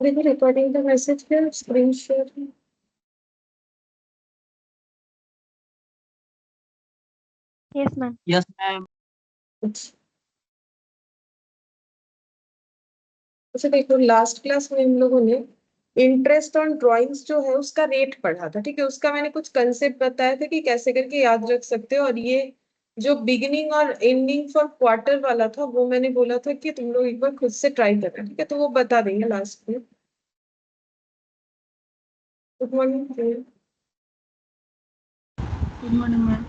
देखो रिकॉर्डिंग का मैसेज क्या screen share. Yes ma'am. Yes ma'am. अच्छा देखो लास्ट क्लास में हम लोगों ने इंटरेस्ट ऑन ड्राइंग्स जो है उसका रेट पढ़ा था, ठीक है। उसका मैंने कुछ कंसेप्ट बताया था कि कैसे करके याद रख सकते हो। और ये जो बिगिनिंग और एंडिंग फॉर क्वार्टर वाला था वो मैंने बोला था कि तुम लोग एक बार खुद से ट्राई करना, ठीक है। तो वो बता देंगे लास्ट में। Good morning. Good morning ma'am.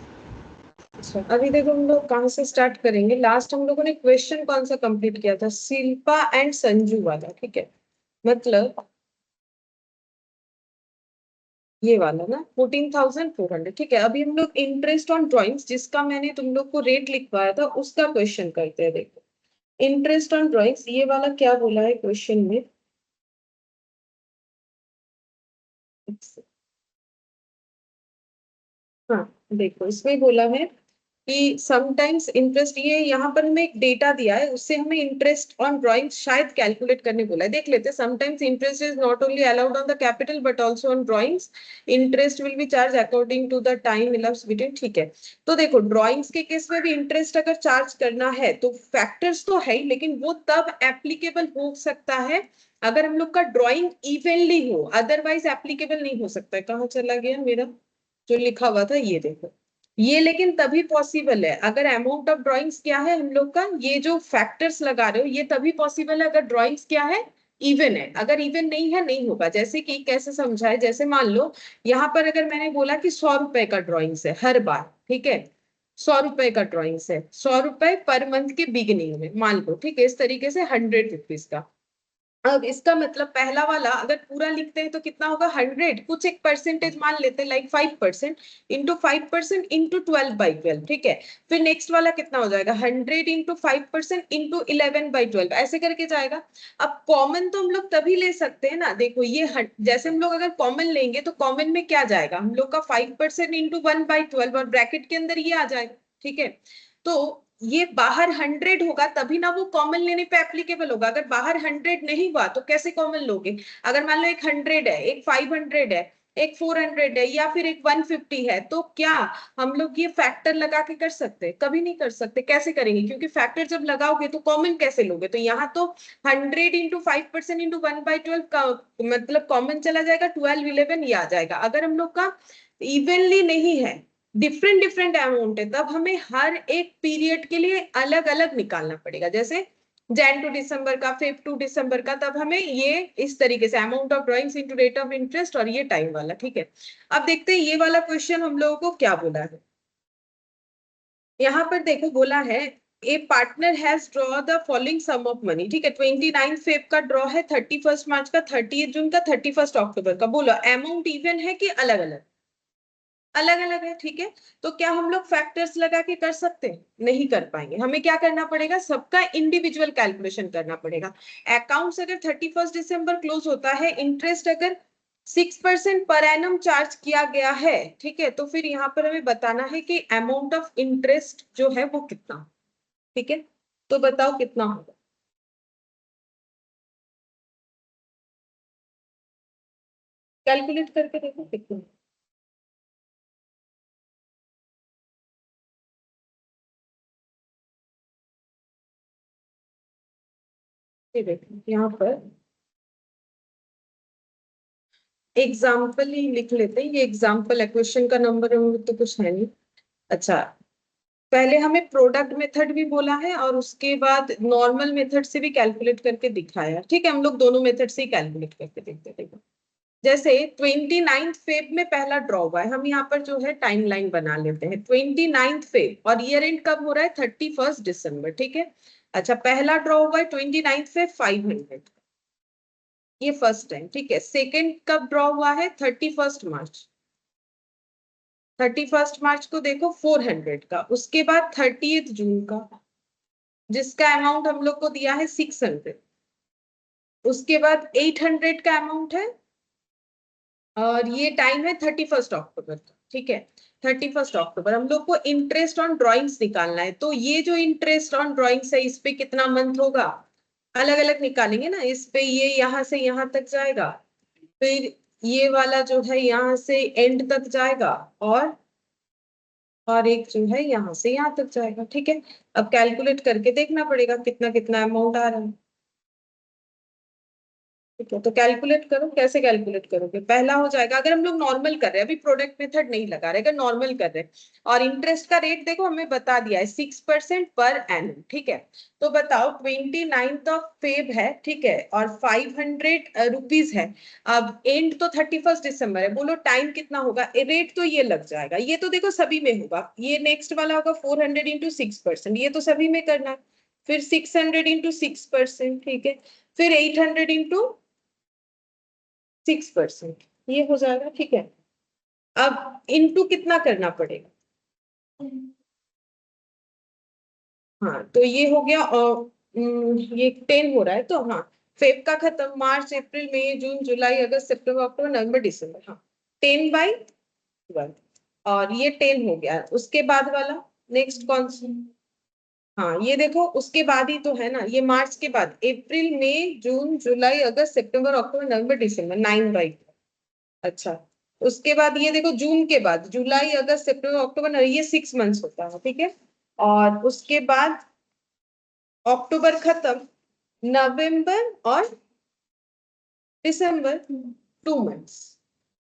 अच्छा अभी देखो हम लोग कहाँ से स्टार्ट करेंगे। लास्ट हम लोगों ने क्वेश्चन कौन सा कंप्लीट किया था, शिल्पा एंड संजू वाला, ठीक है। मतलब ये वाला ना 14,400, ठीक है। अभी हम लोग इंटरेस्ट ऑन ड्राइंग्स जिसका मैंने तुम लोग को रेट लिखवाया था उसका क्वेश्चन करते हैं। देखो इंटरेस्ट ऑन ड्राइंग्स ये वाला क्या बोला है क्वेश्चन में। हाँ देखो इसमें बोला है कि समटाइम्स इंटरेस्ट, ये यहाँ पर हमें एक डेटा दिया है उससे हमें इंटरेस्ट ऑन ड्राइंग शायद कैलकुलेट करने बोला है। देख लेते हैं। Sometimes interest is not only allowed on the capital but also on drawings. Interest will be charge according to the time elapse between, ठीक है। तो देखो ड्राइंग्स के केस में भी इंटरेस्ट अगर चार्ज करना है तो फैक्टर्स तो है ही, लेकिन वो तब एप्लीकेबल हो सकता है अगर हम लोग का ड्राइंग इवनली हो, अदरवाइज एप्लीकेबल नहीं हो सकता है। कहाँ चला गया मेरा जो लिखा हुआ था, ये देखो। ये लेकिन तभी पॉसिबल है अगर अमाउंट ऑफ ड्राइंग्स क्या है हम लोग का, ये जो फैक्टर्स लगा रहे हो ये तभी पॉसिबल है अगर ड्राइंग्स क्या है, इवन है। अगर इवन नहीं है नहीं होगा। जैसे कि कैसे समझाए, जैसे मान लो यहाँ पर अगर मैंने बोला कि 100 रुपए का ड्राइंग्स है हर बार, ठीक है। 100 रुपए का ड्राइंग्स है, 100 रुपए पर मंथ के बिगिनिंग में मान लो, ठीक है। इस तरीके से 100 रुपीज का। अब इसका मतलब पहला वाला अगर पूरा लिखते हैं तो कितना होगा 100, कुछ एक परसेंटेज मान लेते हैं लाइक 5% इंटू 5% इंटू 12/12, ठीक है। फिर नेक्स्ट वाला कितना हो जाएगा 100 इंटू 5% इंटू 11/12, ऐसे करके जाएगा। अब कॉमन तो हम लोग तभी ले सकते हैं ना। देखो ये जैसे हम लोग अगर कॉमन लेंगे तो कॉमन में क्या जाएगा हम लोग का 5% इंटू 1/12 और ब्रैकेट के अंदर ये आ जाएगा, ठीक है। तो ये बाहर 100 होगा तभी ना वो कॉमन लेने पे एप्लीकेबल होगा। अगर बाहर 100 नहीं हुआ तो कैसे कॉमन लोगे। अगर मान लो एक 100 है, एक 500 है, एक 400 है या फिर एक 150 है, तो क्या हम लोग ये फैक्टर लगा के कर सकते हैं? कभी नहीं कर सकते। कैसे करेंगे, क्योंकि फैक्टर जब लगाओगे तो कॉमन कैसे लोगे। तो यहाँ तो 100 इंटू 5% इंटू 1/12 का मतलब कॉमन चला जाएगा, 12 11 ये आ जाएगा। अगर हम लोग का इवनली नहीं है, डिफरेंट डिफरेंट अमाउंट है, तब हमें हर एक पीरियड के लिए अलग अलग निकालना पड़ेगा। जैसे जैन टू दिसंबर का, फेब टू दिसंबर का, तब हमें ये इस तरीके से amount of drawings into rate of interest और ये टाइम वाला, ठीक है। अब देखते हैं ये वाला क्वेश्चन हम लोगों को क्या बोला है। यहाँ पर देखो बोला है a partner has draw the following sum of money, ठीक है। 29 फेब का ड्रॉ है, 31 मार्च का, 30 जून का, 31 अक्टूबर का। बोलो अमाउंट इवन है कि अलग अलग? अलग अलग है, ठीक है। तो क्या हम लोग फैक्टर्स लगा के कर सकते हैं? नहीं कर पाएंगे। हमें क्या करना पड़ेगा, सबका इंडिविजुअल कैलकुलेशन करना पड़ेगा। अकाउंट्स अगर 31 दिसंबर क्लोज होता है, इंटरेस्ट अगर 6% पर एनम चार्ज किया गया है, ठीक है, तो फिर यहाँ पर हमें बताना है कि अमाउंट ऑफ इंटरेस्ट जो है वो कितना, ठीक है। तो बताओ कितना होगा। कैलकुलेट करके देखो कितना। ये देखो यहाँ पर एग्जाम्पल ही लिख लेते हैं। ये एग्जाम्पल है, क्वेश्चन का नंबर तो कुछ है नहीं। अच्छा पहले हमें प्रोडक्ट मेथड भी बोला है और उसके बाद नॉर्मल मेथड से भी कैलकुलेट करके दिखाया है, ठीक है। हम लोग दोनों मेथड से ही कैलकुलेट करके देखते थे। जैसे 29 फेब में पहला ड्रॉ हुआ है, हम यहाँ पर जो है टाइमलाइन बना लेते हैं। 29 फेब और ईयर एंड कब हो रहा है 31 दिसंबर, ठीक है। अच्छा पहला ड्रॉ हुआ है 29 फेब 500, ये फर्स्ट टाइम, ठीक है। सेकेंड कब ड्रॉ हुआ है 31 मार्च, 31 मार्च को देखो 400 का। उसके बाद 30 जून का जिसका अमाउंट हम लोग को दिया है 600। उसके बाद 800 का अमाउंट है और ये टाइम है 31 अक्टूबर का, ठीक है। 31 अक्टूबर हम लोग को इंटरेस्ट ऑन ड्रॉइंग्स निकालना है। तो ये जो इंटरेस्ट ऑन ड्रॉइंग्स है इस पे कितना मंथ होगा अलग अलग निकालेंगे ना, इस पे ये यहाँ से यहाँ तक जाएगा, फिर ये वाला जो है यहाँ से एंड तक जाएगा, और एक जो है यहाँ से यहाँ तक जाएगा। ठीक है, अब कैलकुलेट करके देखना पड़ेगा कितना कितना अमाउंट आ रहा है। ठीक है, तो कैलकुलेट करो, कैसे कैलकुलेट करोगे? पहला हो जाएगा, अगर हम लोग नॉर्मल कर रहे हैं, अभी प्रोडक्ट मेथड नहीं लगा रहे, अगर नॉर्मल कर रहे हैं, और इंटरेस्ट का रेट देखो हमें बता दिया है 6% पर एनम। ठीक है, तो बताओ 29th ऑफ फेब है, ठीक है, और 500 रुपीज है। अब एंड तो 31 दिसंबर है, बोलो टाइम कितना होगा? रेट तो ये लग जाएगा, ये तो देखो सभी में होगा, ये नेक्स्ट वाला होगा 400 × 6%, ये तो सभी में करना है। फिर 600 × 6%, ठीक है, फिर 800 × 6%, ये हो जाएगा। ठीक है, अब इनटू कितना करना पड़ेगा? हाँ, तो ये हो गया, और ये 10 हो रहा है, तो हाँ, फेब का खत्म, मार्च अप्रैल मई जून जुलाई अगस्त सितंबर अक्टूबर नवंबर दिसंबर, हाँ, 10/12, और ये 10 हो गया। उसके बाद वाला नेक्स्ट कौन सा? हाँ, ये देखो उसके बाद ही तो है ना, ये मार्च के बाद, अप्रैल मई जून जुलाई अगस्त सितंबर अक्टूबर नवंबर दिसंबर, 9/12। अच्छा, उसके बाद ये देखो जून के बाद, जुलाई अगस्त सितंबर अक्टूबर नवंबर, ये 6 मंथ्स होता है। ठीक है, और उसके बाद अक्टूबर खत्म, नवंबर और दिसंबर, 2 मंथ्स।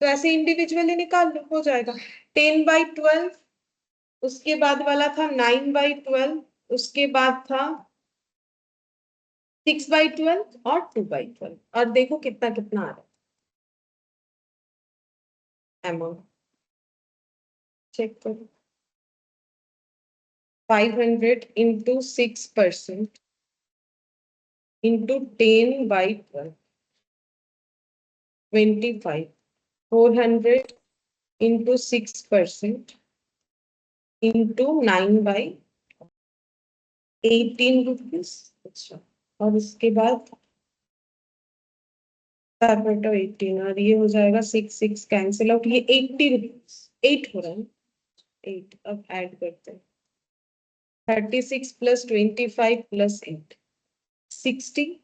तो ऐसे इंडिविजुअली निकाल लो, हो जाएगा। 10/12, उसके बाद वाला था 9/12, उसके बाद था 6/12 और 2/12, और देखो कितना कितना आ रहा है अमाउंट, चेक करो। 500 × 6% into 10/12, 25, 400 into 6% into 9/18 रुपीज। अच्छा, और उसके बाद 4/18, और ये हो जाएगा 6 कैंसिल आउट, ये 80 रुपीज, 8 हो रहा है, 8। अब ऐड करते हैं, 36 + 25 + 8, 60।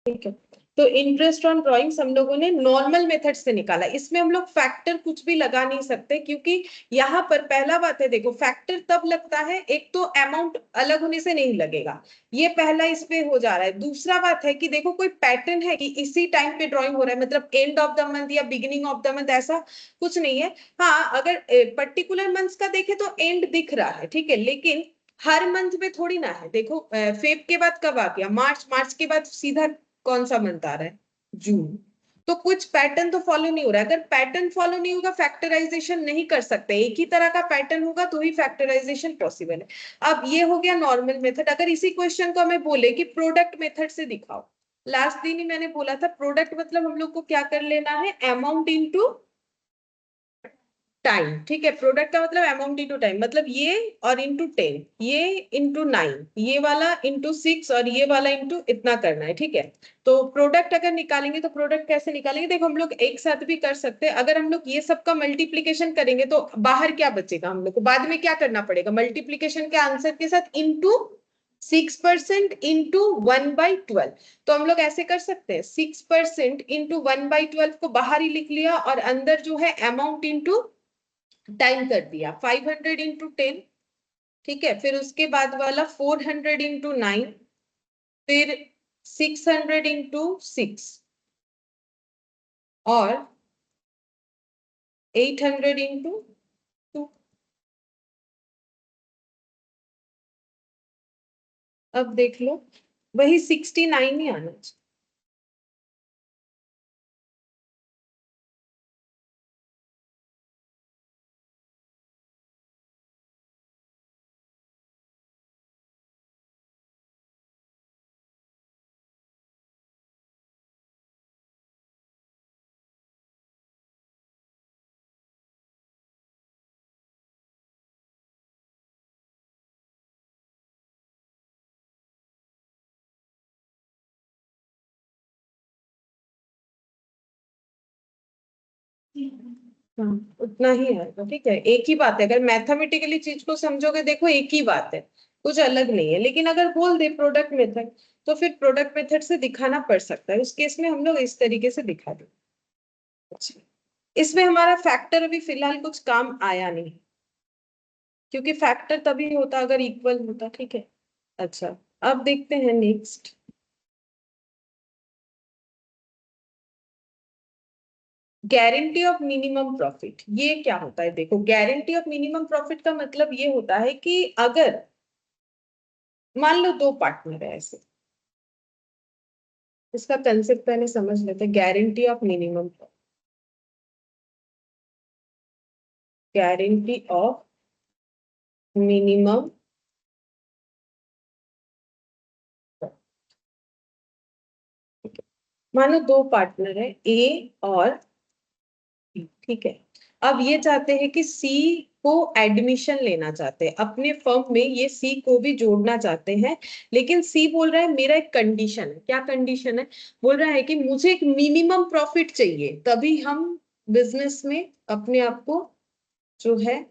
ठीक है, तो इंटरेस्ट ऑन ड्रॉइंग्स हम लोगों ने नॉर्मल मेथड से निकाला, इसमें हम लोग फैक्टर कुछ भी लगा नहीं सकते, क्योंकि यहाँ पर पहला बात है, देखो फैक्टर तब लगता है, एक तो अमाउंट अलग होने से नहीं लगेगा, ये पहला इस पे हो जा रहा है। दूसरा बात है कि देखो कोई पैटर्न है कि इसी टाइम पे ड्रॉइंग हो रहा है, मतलब एंड ऑफ द मंथ या बिगिनिंग ऑफ द मंथ, ऐसा कुछ नहीं है। हाँ, अगर पर्टिकुलर मंथ का देखे तो एंड दिख रहा है, ठीक है, लेकिन हर मंथ में थोड़ी ना है। देखो फेब के बाद कब आ गया? मार्च, मार्च के बाद सीधा कौन सा मंथ आ रहा है? जून। तो कुछ पैटर्न तो फॉलो नहीं हो रहा है, अगर पैटर्न फॉलो नहीं होगा फैक्टराइजेशन नहीं कर सकते, एक ही तरह का पैटर्न होगा तो ही फैक्टराइजेशन पॉसिबल है। अब ये हो गया नॉर्मल मेथड। अगर इसी क्वेश्चन को हमें बोले कि प्रोडक्ट मेथड से दिखाओ, लास्ट दिन ही मैंने बोला था प्रोडक्ट मतलब हम लोग को क्या कर लेना है, अमाउंट इनटू टाइम। ठीक है, प्रोडक्ट का मतलब अमाउंट इनटू टाइम, मतलब ये और इनटू 10, ये इनटू 9, ये वाला इनटू 6, और ये वाला इनटू इतना करना है। ठीक है, तो प्रोडक्ट अगर निकालेंगे तो प्रोडक्ट कैसे निकालेंगे? देखो हम लोग एक साथ भी कर सकते हैं, अगर हम लोग ये सब का मल्टीप्लीकेशन करेंगे तो बाहर क्या बचेगा? हम लोग को बाद में क्या करना पड़ेगा? मल्टीप्लीकेशन के आंसर के साथ इंटू 6% इंटू 1/12। तो हम लोग ऐसे कर सकते हैं, 6% इंटू 1/12 को बाहर ही लिख लिया, और अंदर जो है अमाउंट इंटू टाइम कर दिया, 500 × 10। ठीक है, फिर उसके बाद वाला 400 × 9, फिर 600 × 6, और 800 × 2। अब देख लो, वही 69 ही आना चाहिए। हाँ, उतना ही है। तो ठीक है, एक ही बात है, अगर मैथमेटिकली चीज को समझोगे, देखो एक ही बात है, कुछ अलग नहीं है। लेकिन अगर बोल दे प्रोडक्ट मेथड, तो फिर प्रोडक्ट मेथड से दिखाना पड़ सकता है। उस केस में हम लोग इस तरीके से दिखा दें। अच्छा, इसमें हमारा फैक्टर अभी फिलहाल कुछ काम आया नहीं, क्योंकि फैक्टर तभी होता अगर इक्वल होता। ठीक है। अच्छा, अब देखते हैं next. Guarantee of minimum profit, ये क्या होता है? देखो, गारंटी ऑफ मिनिमम प्रॉफिट का मतलब ये होता है कि अगर मान लो दो पार्टनर है ऐसे, इसका कंसेप्ट पहले समझ लेते हैं। Guarantee of minimum, guarantee of minimum, मानो दो पार्टनर है ए और बी। ठीक है। अब ये चाहते हैं कि सी को एडमिशन लेना चाहते हैं अपने फर्म में, ये सी को भी जोड़ना चाहते हैं। लेकिन सी बोल रहा है मेरा एक कंडीशन है। क्या कंडीशन है? बोल रहा है कि मुझे एक मिनिमम प्रॉफिट चाहिए, तभी हम बिजनेस में अपने आप को जो है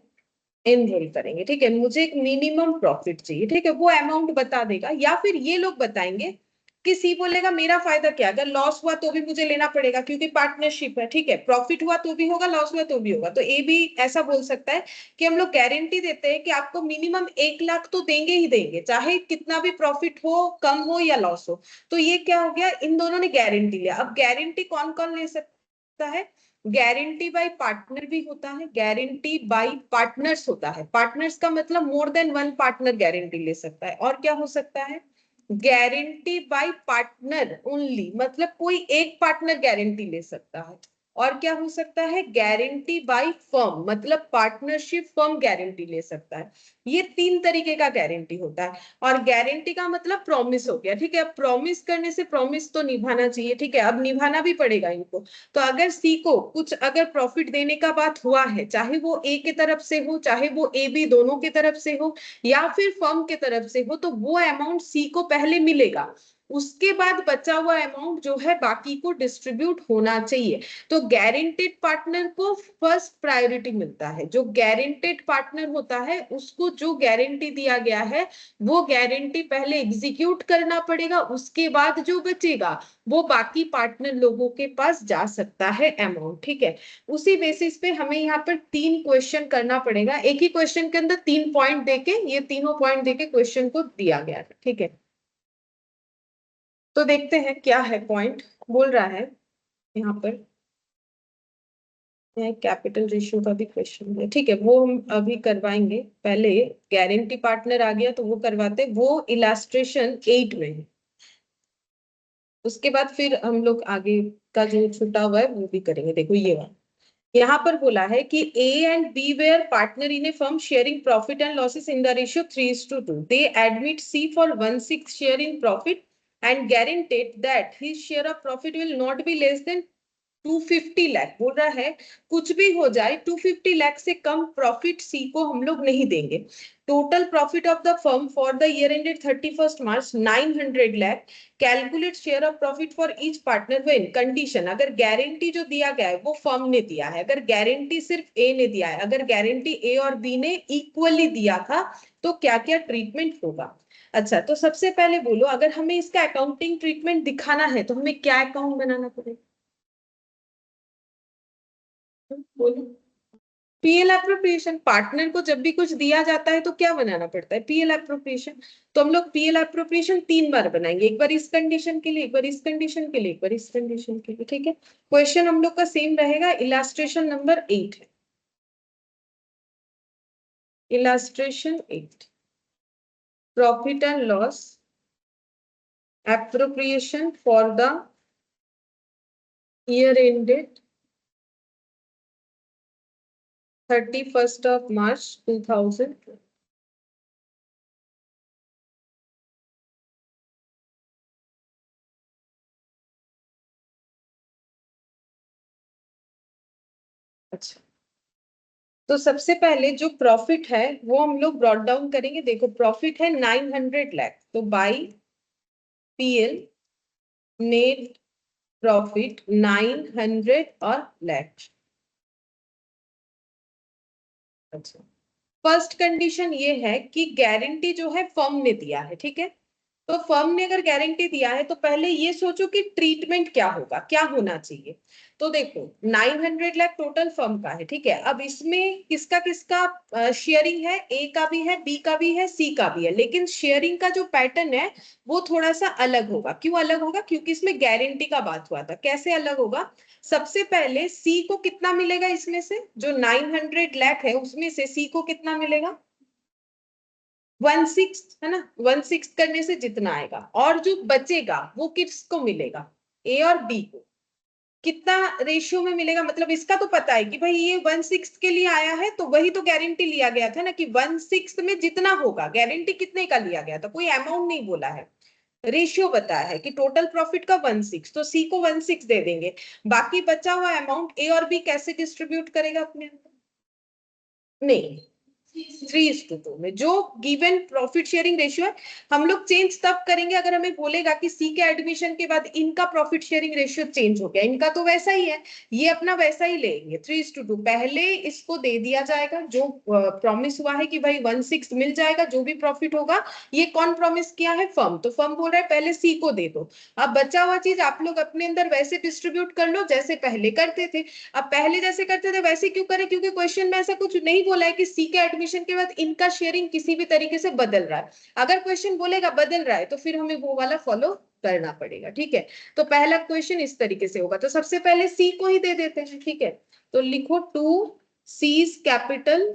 एनरोल करेंगे। ठीक है, मुझे एक मिनिमम प्रॉफिट चाहिए। ठीक है, वो अमाउंट बता देगा, या फिर ये लोग बताएंगे कि सी बोलेगा मेरा फायदा क्या, अगर लॉस हुआ तो भी मुझे लेना पड़ेगा क्योंकि पार्टनरशिप है। ठीक है, प्रॉफिट हुआ तो भी होगा, लॉस हुआ तो भी होगा। तो ए भी ऐसा बोल सकता है कि हम लोग गारंटी देते हैं कि आपको मिनिमम 1 लाख तो देंगे ही देंगे, चाहे कितना भी प्रॉफिट हो, कम हो या लॉस हो। तो ये क्या हो गया, इन दोनों ने गारंटी लिया। अब गारंटी कौन कौन ले सकता है? गारंटी बाय पार्टनर भी होता है, गारंटी बाय पार्टनर्स होता है। पार्टनर्स का मतलब more than one partner guarantee ले सकता है। और क्या हो सकता है? गारंटी बाय पार्टनर ओनली, मतलब कोई एक पार्टनर गारंटी ले सकता है। और क्या हो सकता है? गारंटी बाय फर्म, मतलब पार्टनरशिप फर्म गारंटी ले सकता है। ये 3 तरीके का गारंटी होता है। और गारंटी का मतलब प्रॉमिस हो गया। ठीक है, अब प्रॉमिस करने से प्रॉमिस तो निभाना चाहिए। ठीक है, अब निभाना भी पड़ेगा इनको। तो अगर सी को कुछ अगर प्रॉफिट देने का बात हुआ है, चाहे वो ए की तरफ से हो, चाहे वो ए बी दोनों की तरफ से हो, या फिर फर्म की तरफ से हो, तो वो अमाउंट सी को पहले मिलेगा। उसके बाद बचा हुआ अमाउंट जो है बाकी को डिस्ट्रीब्यूट होना चाहिए। तो गारंटेड पार्टनर को फर्स्ट प्रायोरिटी मिलता है। जो गारंटेड पार्टनर होता है उसको जो गारंटी दिया गया है वो गारंटी पहले एग्जीक्यूट करना पड़ेगा, उसके बाद जो बचेगा वो बाकी पार्टनर लोगों के पास जा सकता है अमाउंट। ठीक है, उसी बेसिस पे हमें यहाँ पर 3 क्वेश्चन करना पड़ेगा। एक ही क्वेश्चन के अंदर 3 पॉइंट देके, ये तीनों पॉइंट देके क्वेश्चन को दिया गया है। ठीक है, तो देखते हैं क्या है पॉइंट। बोल रहा है यहाँ पर, कैपिटल रेशियो का भी क्वेश्चन है। ठीक है, वो हम अभी करवाएंगे। पहले गारंटी पार्टनर आ गया तो वो करवाते, वो इलास्ट्रेशन 8 में है। उसके बाद फिर हम लोग आगे का जो छुटा हुआ है वो भी करेंगे। देखो ये वाला यहाँ पर बोला है कि A and B were partner in a firm sharing profit and losses in the ratio 3:2। They admit C for 1/6 share in profit and guaranteed that his share of profit will not be less than 250 lakh. बोल रहा है कुछ भी हो जाए 250 लाख से कम profit सी को हम लोग नहीं देंगे। Total profit of the firm for the year ended 31 March 900 lakh. Calculate share of profit for each partner when condition, अगर गारंटी जो दिया गया है वो फर्म ने दिया है, अगर गारंटी सिर्फ ए ने दिया है, अगर गारंटी ए और बी ने इक्वली दिया था, तो क्या क्या ट्रीटमेंट होगा। अच्छा, तो सबसे पहले बोलो, अगर हमें इसका अकाउंटिंग ट्रीटमेंट दिखाना है तो हमें क्या अकाउंट बनाना पड़ेगा? बोलो। PL appropriation. पार्टनर को जब भी कुछ दिया जाता है तो क्या बनाना पड़ता है? PL appropriation. तो हम लोग पीएल एप्रोप्रिएशन 3 बार बनाएंगे, एक बार इस कंडीशन के लिए, एक बार इस कंडीशन के लिए, एक बार इस कंडीशन के लिए। ठीक है, क्वेश्चन हम लोग का सेम रहेगा। इलास्ट्रेशन नंबर 8 है। Illustration 8, profit and loss appropriation for the year ended 31 मार्च 2000। अच्छा, तो सबसे पहले जो प्रॉफिट है वो हम लोग ब्रॉट डाउन करेंगे। देखो, प्रॉफिट है 900 लाख, तो बाई पीएल नेट प्रॉफिट 900 और लाख। अच्छा, फर्स्ट कंडीशन ये है कि गारंटी जो है फर्म ने दिया है, ठीक है। तो फर्म ने अगर गारंटी दिया है तो पहले ये सोचो कि ट्रीटमेंट क्या होगा, क्या होना चाहिए। तो देखो 900 लाख टोटल फर्म का है, ठीक है। अब इसमें किसका किसका शेयरिंग है, ए का भी है, बी का भी है, सी का भी है, लेकिन शेयरिंग का जो पैटर्न है वो थोड़ा सा अलग होगा। क्यों अलग होगा? क्योंकि इसमें गारंटी का बात हुआ था। कैसे अलग होगा? सबसे पहले सी को कितना मिलेगा, इसमें से जो 900 लाख है उसमें से सी को कितना मिलेगा? 1/6 है ना। 1/6 करने से जितना आएगा, और जो बचेगा वो किसको मिलेगा? ए और बी को। कितना रेशियो में मिलेगा? मतलब इसका तो पता है कि भाई ये 1/6 के लिए आया है, तो वही तो गारंटी लिया गया था ना, कि 1/6 में जितना होगा। गारंटी कितने का लिया गया था? कोई अमाउंट नहीं बोला है, रेशियो बताया है कि टोटल प्रॉफिट का 1/6, तो सी को 1/6 दे देंगे। बाकी बचा हुआ अमाउंट ए और बी कैसे डिस्ट्रीब्यूट करेगा अपने अंदर? नहीं, 3:2 में जो गिवन प्रॉफिट शेयरिंग रेशियो है। हम लोग चेंज तब करेंगे अगर हमें बोलेगा कि सी के एडमिशन के बाद इनका प्रॉफिट शेयरिंग रेशियो चेंज हो गया। इनका तो वैसा ही है, ये अपना वैसा ही लेंगे 3:2। पहले इसको दे दिया जाएगा जो प्रॉमिस हुआ है कि भाई 1/6 मिल जाएगा जो भी प्रॉफिट होगा। ये कौन प्रॉमिस किया है? फर्म। तो फर्म बोल रहा है पहले सी को दे दो। अब बचा हुआ चीज आप लोग अपने अंदर वैसे डिस्ट्रीब्यूट कर लो जैसे पहले करते थे। अब पहले जैसे करते थे वैसे क्यों करें? क्योंकि क्वेश्चन में ऐसा कुछ नहीं बोला है कि सी के एडमिशन के बाद इनका शेयरिंग किसी भी तरीके से बदल रहा है। अगर क्वेश्चन बोलेगा बदल रहा है तो फिर हमें वो वाला फॉलो करना पड़ेगा, ठीक है। तो पहला क्वेश्चन इस तरीके से होगा, तो सबसे पहले सी को ही दे देते हैं, ठीक है। तो लिखो to C's capital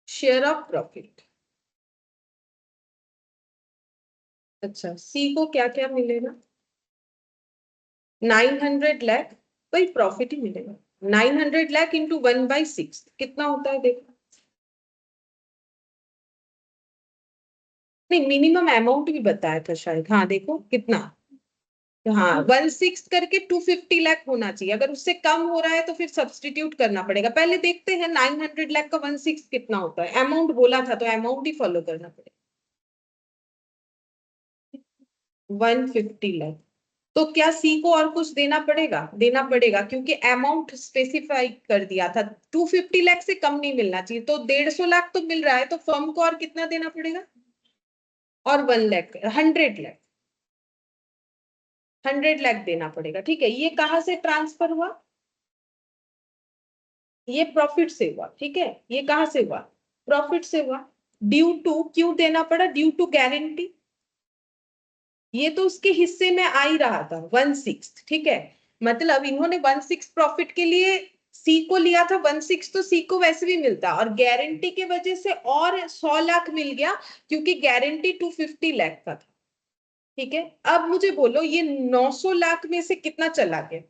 share of profit. अच्छा, सी को क्या क्या मिलेगा? 900 लाख, वही प्रॉफिट ही मिलेगा। 900 लाख इंटू 1/6 कितना होता है देखो। नहीं, मिनिमम अमाउंट भी बताया था शायद, हाँ देखो कितना। हाँ, 1/6 करके 250 लाख होना चाहिए। अगर उससे कम हो रहा है तो फिर सब्सटीट्यूट करना पड़ेगा। पहले देखते हैं 900 लाख का 1/6 कितना होता है। अमाउंट बोला था तो अमाउंट ही फॉलो करना पड़ेगा। 150 लाख। तो क्या सी को और कुछ देना पड़ेगा? देना पड़ेगा, क्योंकि अमाउंट स्पेसिफाई कर दिया था। 250 लाख से कम नहीं मिलना चाहिए, तो 150 लाख तो मिल रहा है, तो फर्म को और कितना देना पड़ेगा? और 1 लाख, 100 लाख, 100 लाख देना पड़ेगा, ठीक है। ये कहां से ट्रांसफर हुआ? ये प्रॉफिट से हुआ, ठीक है। ये कहां से हुआ? प्रॉफिट से हुआ। ड्यू टू, क्यों देना पड़ा? Due to guarantee. ये तो उसके हिस्से में आ ही रहा था 1/6, ठीक है। मतलब इन्होंने 1/6 प्रॉफिट के लिए सी को लिया था 1/6, तो सी को वैसे भी मिलता, और गारंटी के वजह से और 100 लाख मिल गया, क्योंकि गारंटी 250 लाख का था, ठीक है। अब मुझे बोलो ये 900 लाख में से कितना चला गया?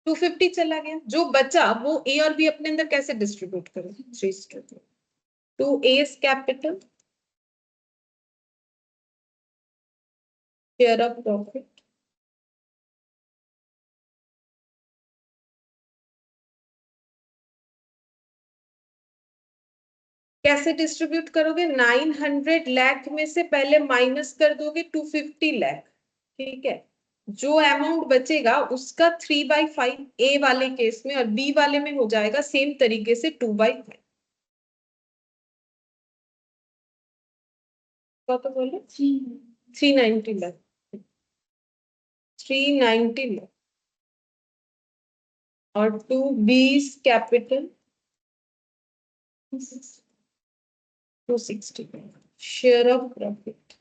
250 चला गया। जो बचा वो ए और बी अपने अंदर कैसे डिस्ट्रीब्यूट करें? 3:2। To A's capital share of profit. कैसे डिस्ट्रीब्यूट करोगे? 900 लाख में से पहले माइनस कर दोगे 250 लाख, ठीक है। जो अमाउंट बचेगा उसका 3/5 ए वाले केस में, और बी वाले में हो जाएगा सेम तरीके से 2/5। तो बोले 390 लाख। 390 लाख और 2 बीस capital 260 share of profit.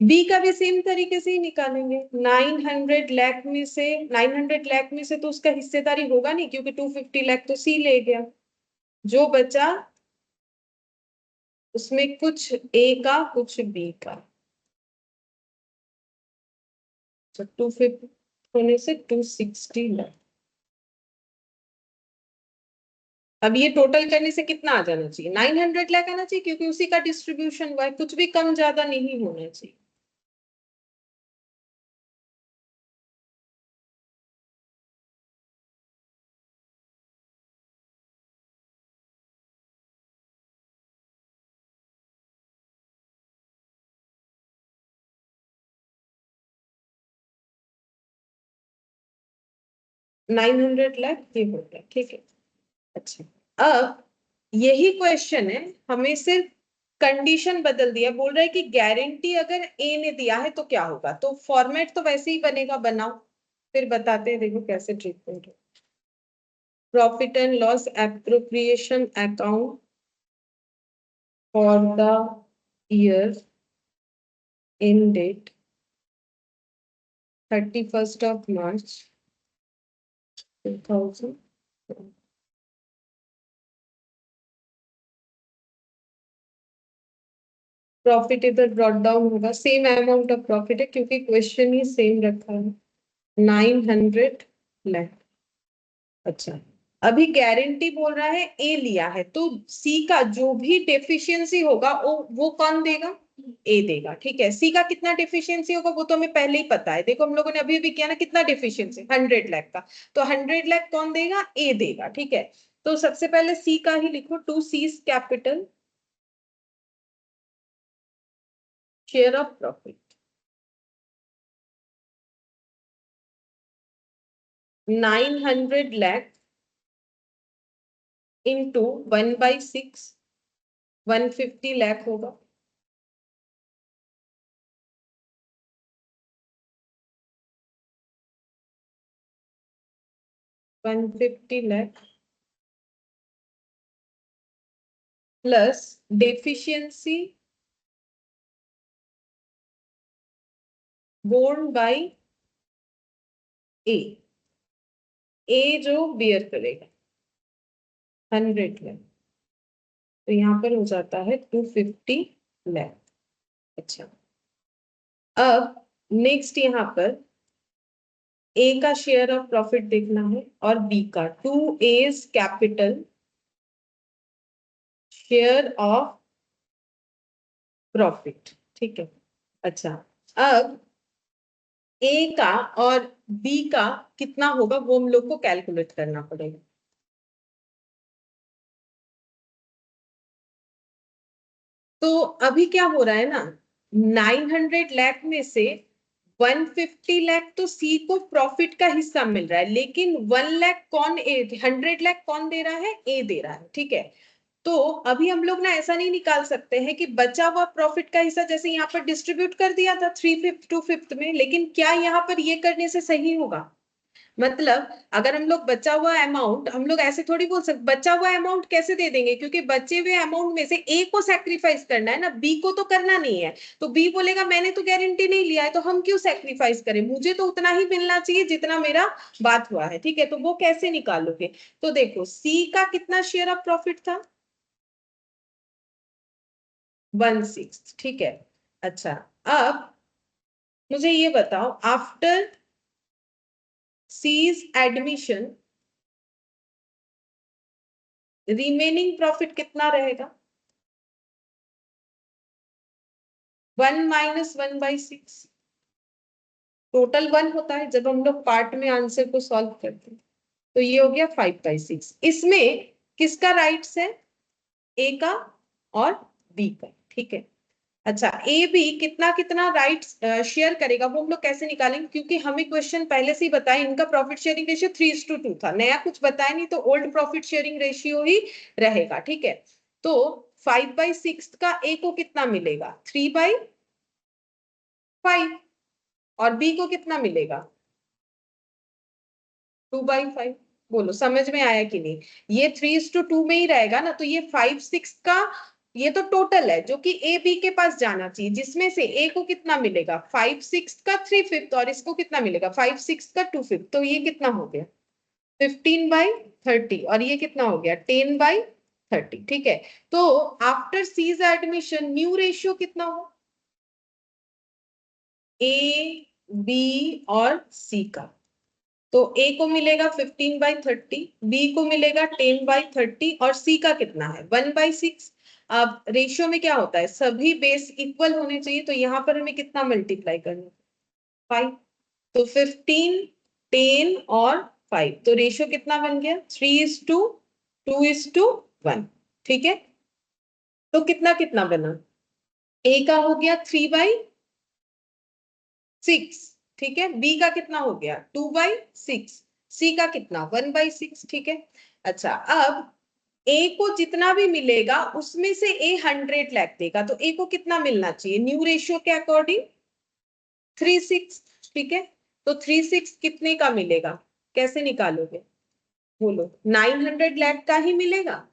B का भी सेम तरीके से ही निकालेंगे। 900 लाख में से, 900 लाख में से तो उसका हिस्सेदारी होगा नहीं, क्योंकि 250 लाख तो सी ले गया। जो बचा उसमें कुछ ए का कुछ बी का, तो 250 होने से 260 लाख। अब ये टोटल करने से कितना आ जाना चाहिए? 900 लाख आना चाहिए, क्योंकि उसी का डिस्ट्रीब्यूशन हुआ है। कुछ भी कम ज्यादा नहीं होना चाहिए। 900 लाख ये हो गया, ठीक है। अच्छा, अब यही क्वेश्चन है, हमें सिर्फ कंडीशन बदल दिया, बोल रहा है कि गारंटी अगर ए ने दिया है तो क्या होगा, तो फॉर्मेट तो वैसे ही बनेगा, बनाओ फिर बताते हैं, देखो कैसे ट्रीटमेंट है। Profit and loss appropriation account for the year ended 31st of March 2000। Profit इधर ब्रॉट डाउन होगा, सेम अमाउंट ऑफ प्रॉफिट है क्योंकि क्वेश्चन ही सेम रखा है, 900 लाख। अच्छा, अभी गारंटी बोल रहा है ए लिया है, तो सी का जो भी डेफिशिएंसी होगा वो कौन देगा, ए देगा, ठीक है। सी का कितना डेफिशिएंसी होगा वो तो हमें पहले ही पता है, देखो हम लोगों ने अभी भी किया ना, कितना डेफिशिएंसी 100 लाख का, तो 100 लाख कौन देगा, ए देगा, ठीक है। तो सबसे पहले सी का ही लिखो, to C's capital share of profit 900 lakh into 1/6 150 lakh होगा, 150 lakh plus deficiency borne by A, A जो बियर करेगा 100 लाख, तो यहाँ पर हो जाता है 250 लाख। अच्छा, अब नेक्स्ट यहाँ पर ए का शेयर ऑफ प्रॉफिट देखना है और बी का, to A's capital share of profit, ठीक है। अच्छा, अब ए का और बी का कितना होगा वो हम लोग को कैलकुलेट करना पड़ेगा। तो अभी क्या हो रहा है ना, 900 लाख में से 150 लाख तो सी को प्रॉफिट का हिस्सा मिल रहा है, लेकिन 1 लाख कौन, 100 लाख कौन दे रहा है, ए दे रहा है, ठीक है। तो अभी हम लोग ना ऐसा नहीं निकाल सकते हैं कि बचा हुआ प्रॉफिट का हिस्सा जैसे यहाँ पर डिस्ट्रीब्यूट कर दिया था 3/5 2/5 में, लेकिन क्या यहाँ पर ये करने से सही होगा, मतलब अगर हम लोग बचा हुआ अमाउंट, हम लोग ऐसे थोड़ी बोल सकते बचा हुआ अमाउंट कैसे दे देंगे, क्योंकि बचे हुए अमाउंट में से ए को सैक्रिफाइस करना है ना, बी को तो करना नहीं है। तो बी बोलेगा मैंने तो गारंटी नहीं लिया है, तो हम क्यों सैक्रिफाइस करें, मुझे तो उतना ही मिलना चाहिए जितना मेरा बात हुआ है, ठीक है। तो वो कैसे निकालोगे, तो देखो सी का कितना शेयर ऑफ प्रॉफिट था, 1/6, ठीक है। अच्छा, अब मुझे ये बताओ, after C's admission remaining profit कितना रहेगा, 1 - 1/6, टोटल 1 होता है जब हम लोग पार्ट में आंसर को सॉल्व करते हैं, तो ये हो गया 5/6। इसमें किसका राइट्स है, ए का और बी का, ठीक है। अच्छा, ए बी कितना कितना राइट्स शेयर करेगा वो हम लोग कैसे निकालेंगे, क्योंकि हमें क्वेश्चन पहले से ही बताया इनका प्रॉफिट शेयरिंग रेशियो 3:2 था, नया कुछ बताया नहीं, तो ओल्ड प्रॉफिट शेयरिंग रेशियो ही रहेगा, ठीक है। तो 5/6 का ए को कितना मिलेगा, 3/5, और बी को कितना मिलेगा, 2/5। बोलो समझ में आया कि नहीं, ये 3:2 में ही रहेगा ना, तो ये 5/6 का, ये तो टोटल है जो कि ए बी के पास जाना चाहिए, जिसमें से ए को कितना मिलेगा 5/6 का 3/5 और इसको कितना मिलेगा 5/6 का 2/5, तो ये कितना हो गया 15/30 और ये कितना हो गया 10/30, ठीक है। तो after C's admission new ratio कितना हो, ए बी और सी का, तो ए को मिलेगा 15/30, बी को मिलेगा 10/30 और सी का कितना है 1/6। अब रेशियो में क्या होता है, सभी बेस इक्वल होने चाहिए, तो यहाँ पर हमें कितना मल्टीप्लाई करना है 5, तो 15 10 और 5, तो रेशियो कितना बन गया 3:2:1, ठीक है। तो कितना कितना बना, ए का हो गया 3/6, ठीक है, बी का कितना हो गया 2/6, सी का कितना 1/6, ठीक है। अच्छा, अब ए को जितना भी मिलेगा उसमें से ए 100 लाख देगा, तो ए को कितना मिलना चाहिए न्यू रेशियो के अकॉर्डिंग 3/6, ठीक है। तो 3/6 कितने का मिलेगा, कैसे निकालोगे बोलो, 900 लाख का ही मिलेगा।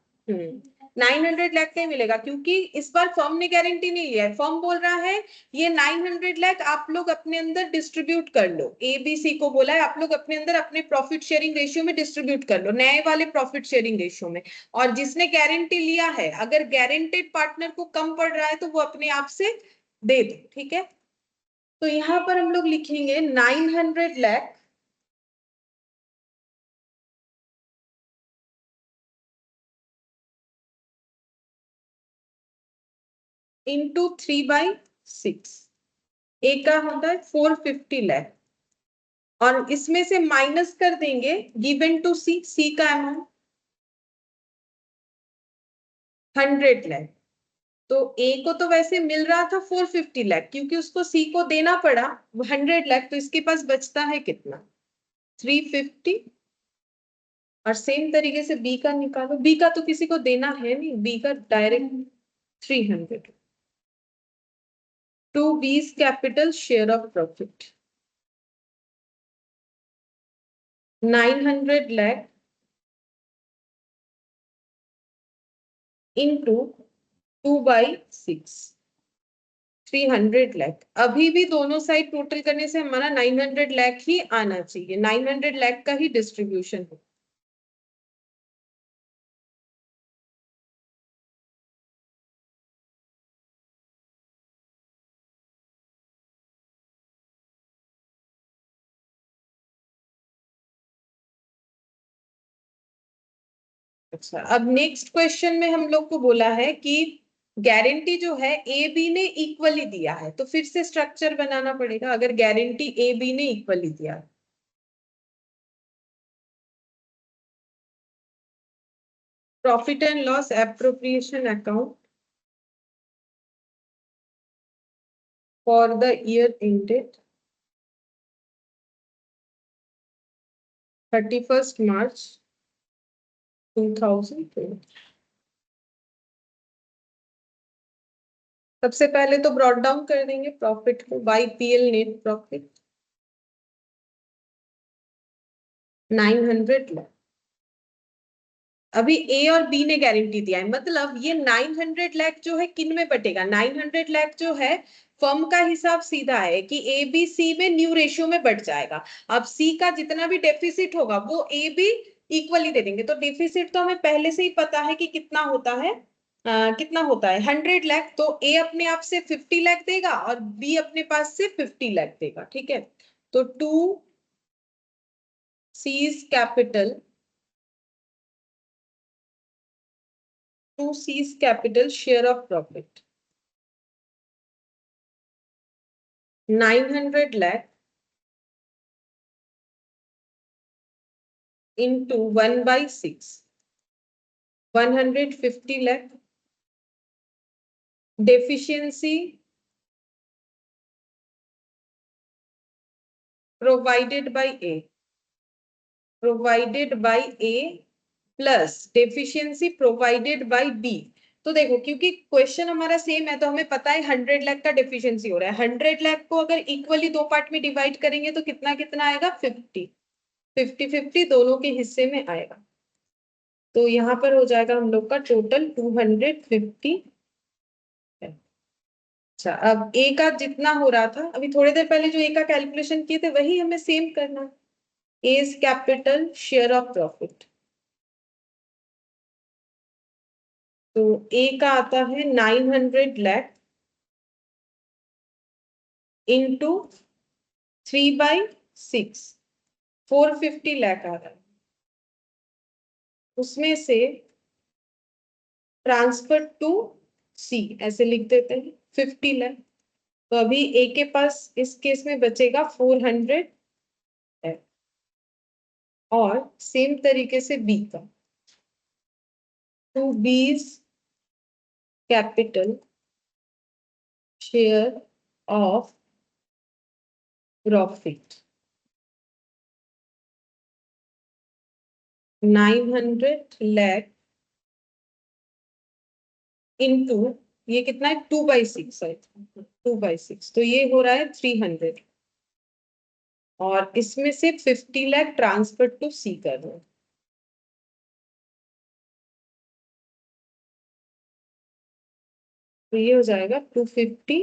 900 लाख का ही मिलेगा, क्योंकि इस बार फर्म ने गारंटी नहीं लिया है। फर्म बोल रहा है ये 900 लाख आप लोग अपने अंदर डिस्ट्रीब्यूट कर लो, एबीसी को बोला है आप लोग अपने अंदर अपने प्रॉफिट शेयरिंग रेशियो में डिस्ट्रीब्यूट कर लो, नए वाले प्रॉफिट शेयरिंग रेशियो में। और जिसने गारंटी लिया है अगर गारंटेड पार्टनर को कम पड़ रहा है तो वो अपने आप से दे दो, ठीक है। तो यहां पर हम लोग लिखेंगे 900 लाख इंटू 3/6, ए का होता है 450 लाख, और इसमें से माइनस कर देंगे गिवन टू सी, सी का अमाउंट 100 लाख। तो ए को तो वैसे मिल रहा था 450 लाख, क्योंकि उसको सी को देना पड़ा 100 लाख, तो इसके पास बचता है कितना 350। और सेम तरीके से बी का निकालो, बी का तो किसी को देना है नहीं, बी का direct 300 to B's capital share of profit 900 lakh into 2/6 300 lakh. अभी भी दोनों साइड टोटल करने से हमारा 900 लाख ही आना चाहिए, 900 लाख का ही डिस्ट्रीब्यूशन हो। अच्छा, अब नेक्स्ट क्वेश्चन में हम लोग को बोला है कि गारंटी जो है ए बी ने इक्वली दिया है, तो फिर से स्ट्रक्चर बनाना पड़ेगा। अगर गारंटी ए बी ने इक्वली दिया है, profit and loss appropriation account for the year ended 31 मार्च 2020। सबसे पहले तो ब्रॉट डाउन कर देंगे प्रॉफिट को by PL net profit 900 lakh. अभी ए और बी ने गारंटी दिया है, मतलब ये 900 लाख जो है किन में बटेगा, 900 लाख जो है फर्म का हिसाब सीधा है कि ए बी सी में न्यू रेशियो में बढ़ जाएगा। अब सी का जितना भी डेफिसिट होगा वो ए बी इक्वली दे देंगे, तो डेफिसिट तो हमें पहले से ही पता है कि कितना होता है, कितना होता है 100 लाख। तो ए अपने आप से 50 लाख देगा और बी अपने पास से 50 लाख देगा, ठीक है। तो to C's capital, to C's capital share of profit 900 lakh into 1/6 150 lakh deficiency provided by A plus deficiency provided by B। तो देखो क्योंकि क्वेश्चन हमारा सेम है तो हमें पता है 100 लाख का डेफिशिएंसी हो रहा है। 100 लाख को अगर इक्वली दो पार्ट में डिवाइड करेंगे तो कितना कितना आएगा 50 50 50 दोनों के हिस्से में आएगा। तो यहाँ पर हो जाएगा हम लोग का टोटल 250। अच्छा, अब ए का जितना हो रहा था अभी थोड़ी देर पहले जो ए का कैलकुलेशन किए थे वही हमें सेम करना है। A's capital share of profit, तो ए का आता है 900 लाख इंटू 3/6 450 लाख आ रहा है। उसमें से ट्रांसफर टू सी ऐसे लिख देते हैं 50 लाख। तो अभी ए के पास इस केस में बचेगा 400 और सेम तरीके से बी का to B's capital share of profit 900 lakh into ये कितना है 2/6 है, 2/6 तो ये हो रहा है 300 और इसमें से 50 लाख ट्रांसफर टू सी कर रहे हैं। तो ये हो जाएगा 250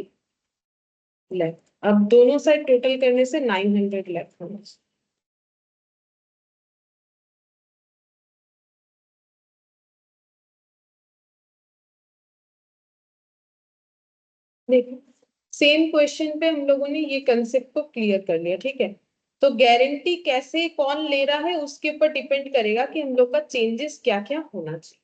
लाख। अब दोनों साइड टोटल करने से 900 लाख होना चाहिए। देखो सेम क्वेश्चन पे हम लोगों ने ये कंसेप्ट को क्लियर कर लिया, ठीक है। तो गारंटी कैसे कौन ले रहा है उसके ऊपर डिपेंड करेगा कि हम लोग का चेंजेस क्या क्या होना चाहिए।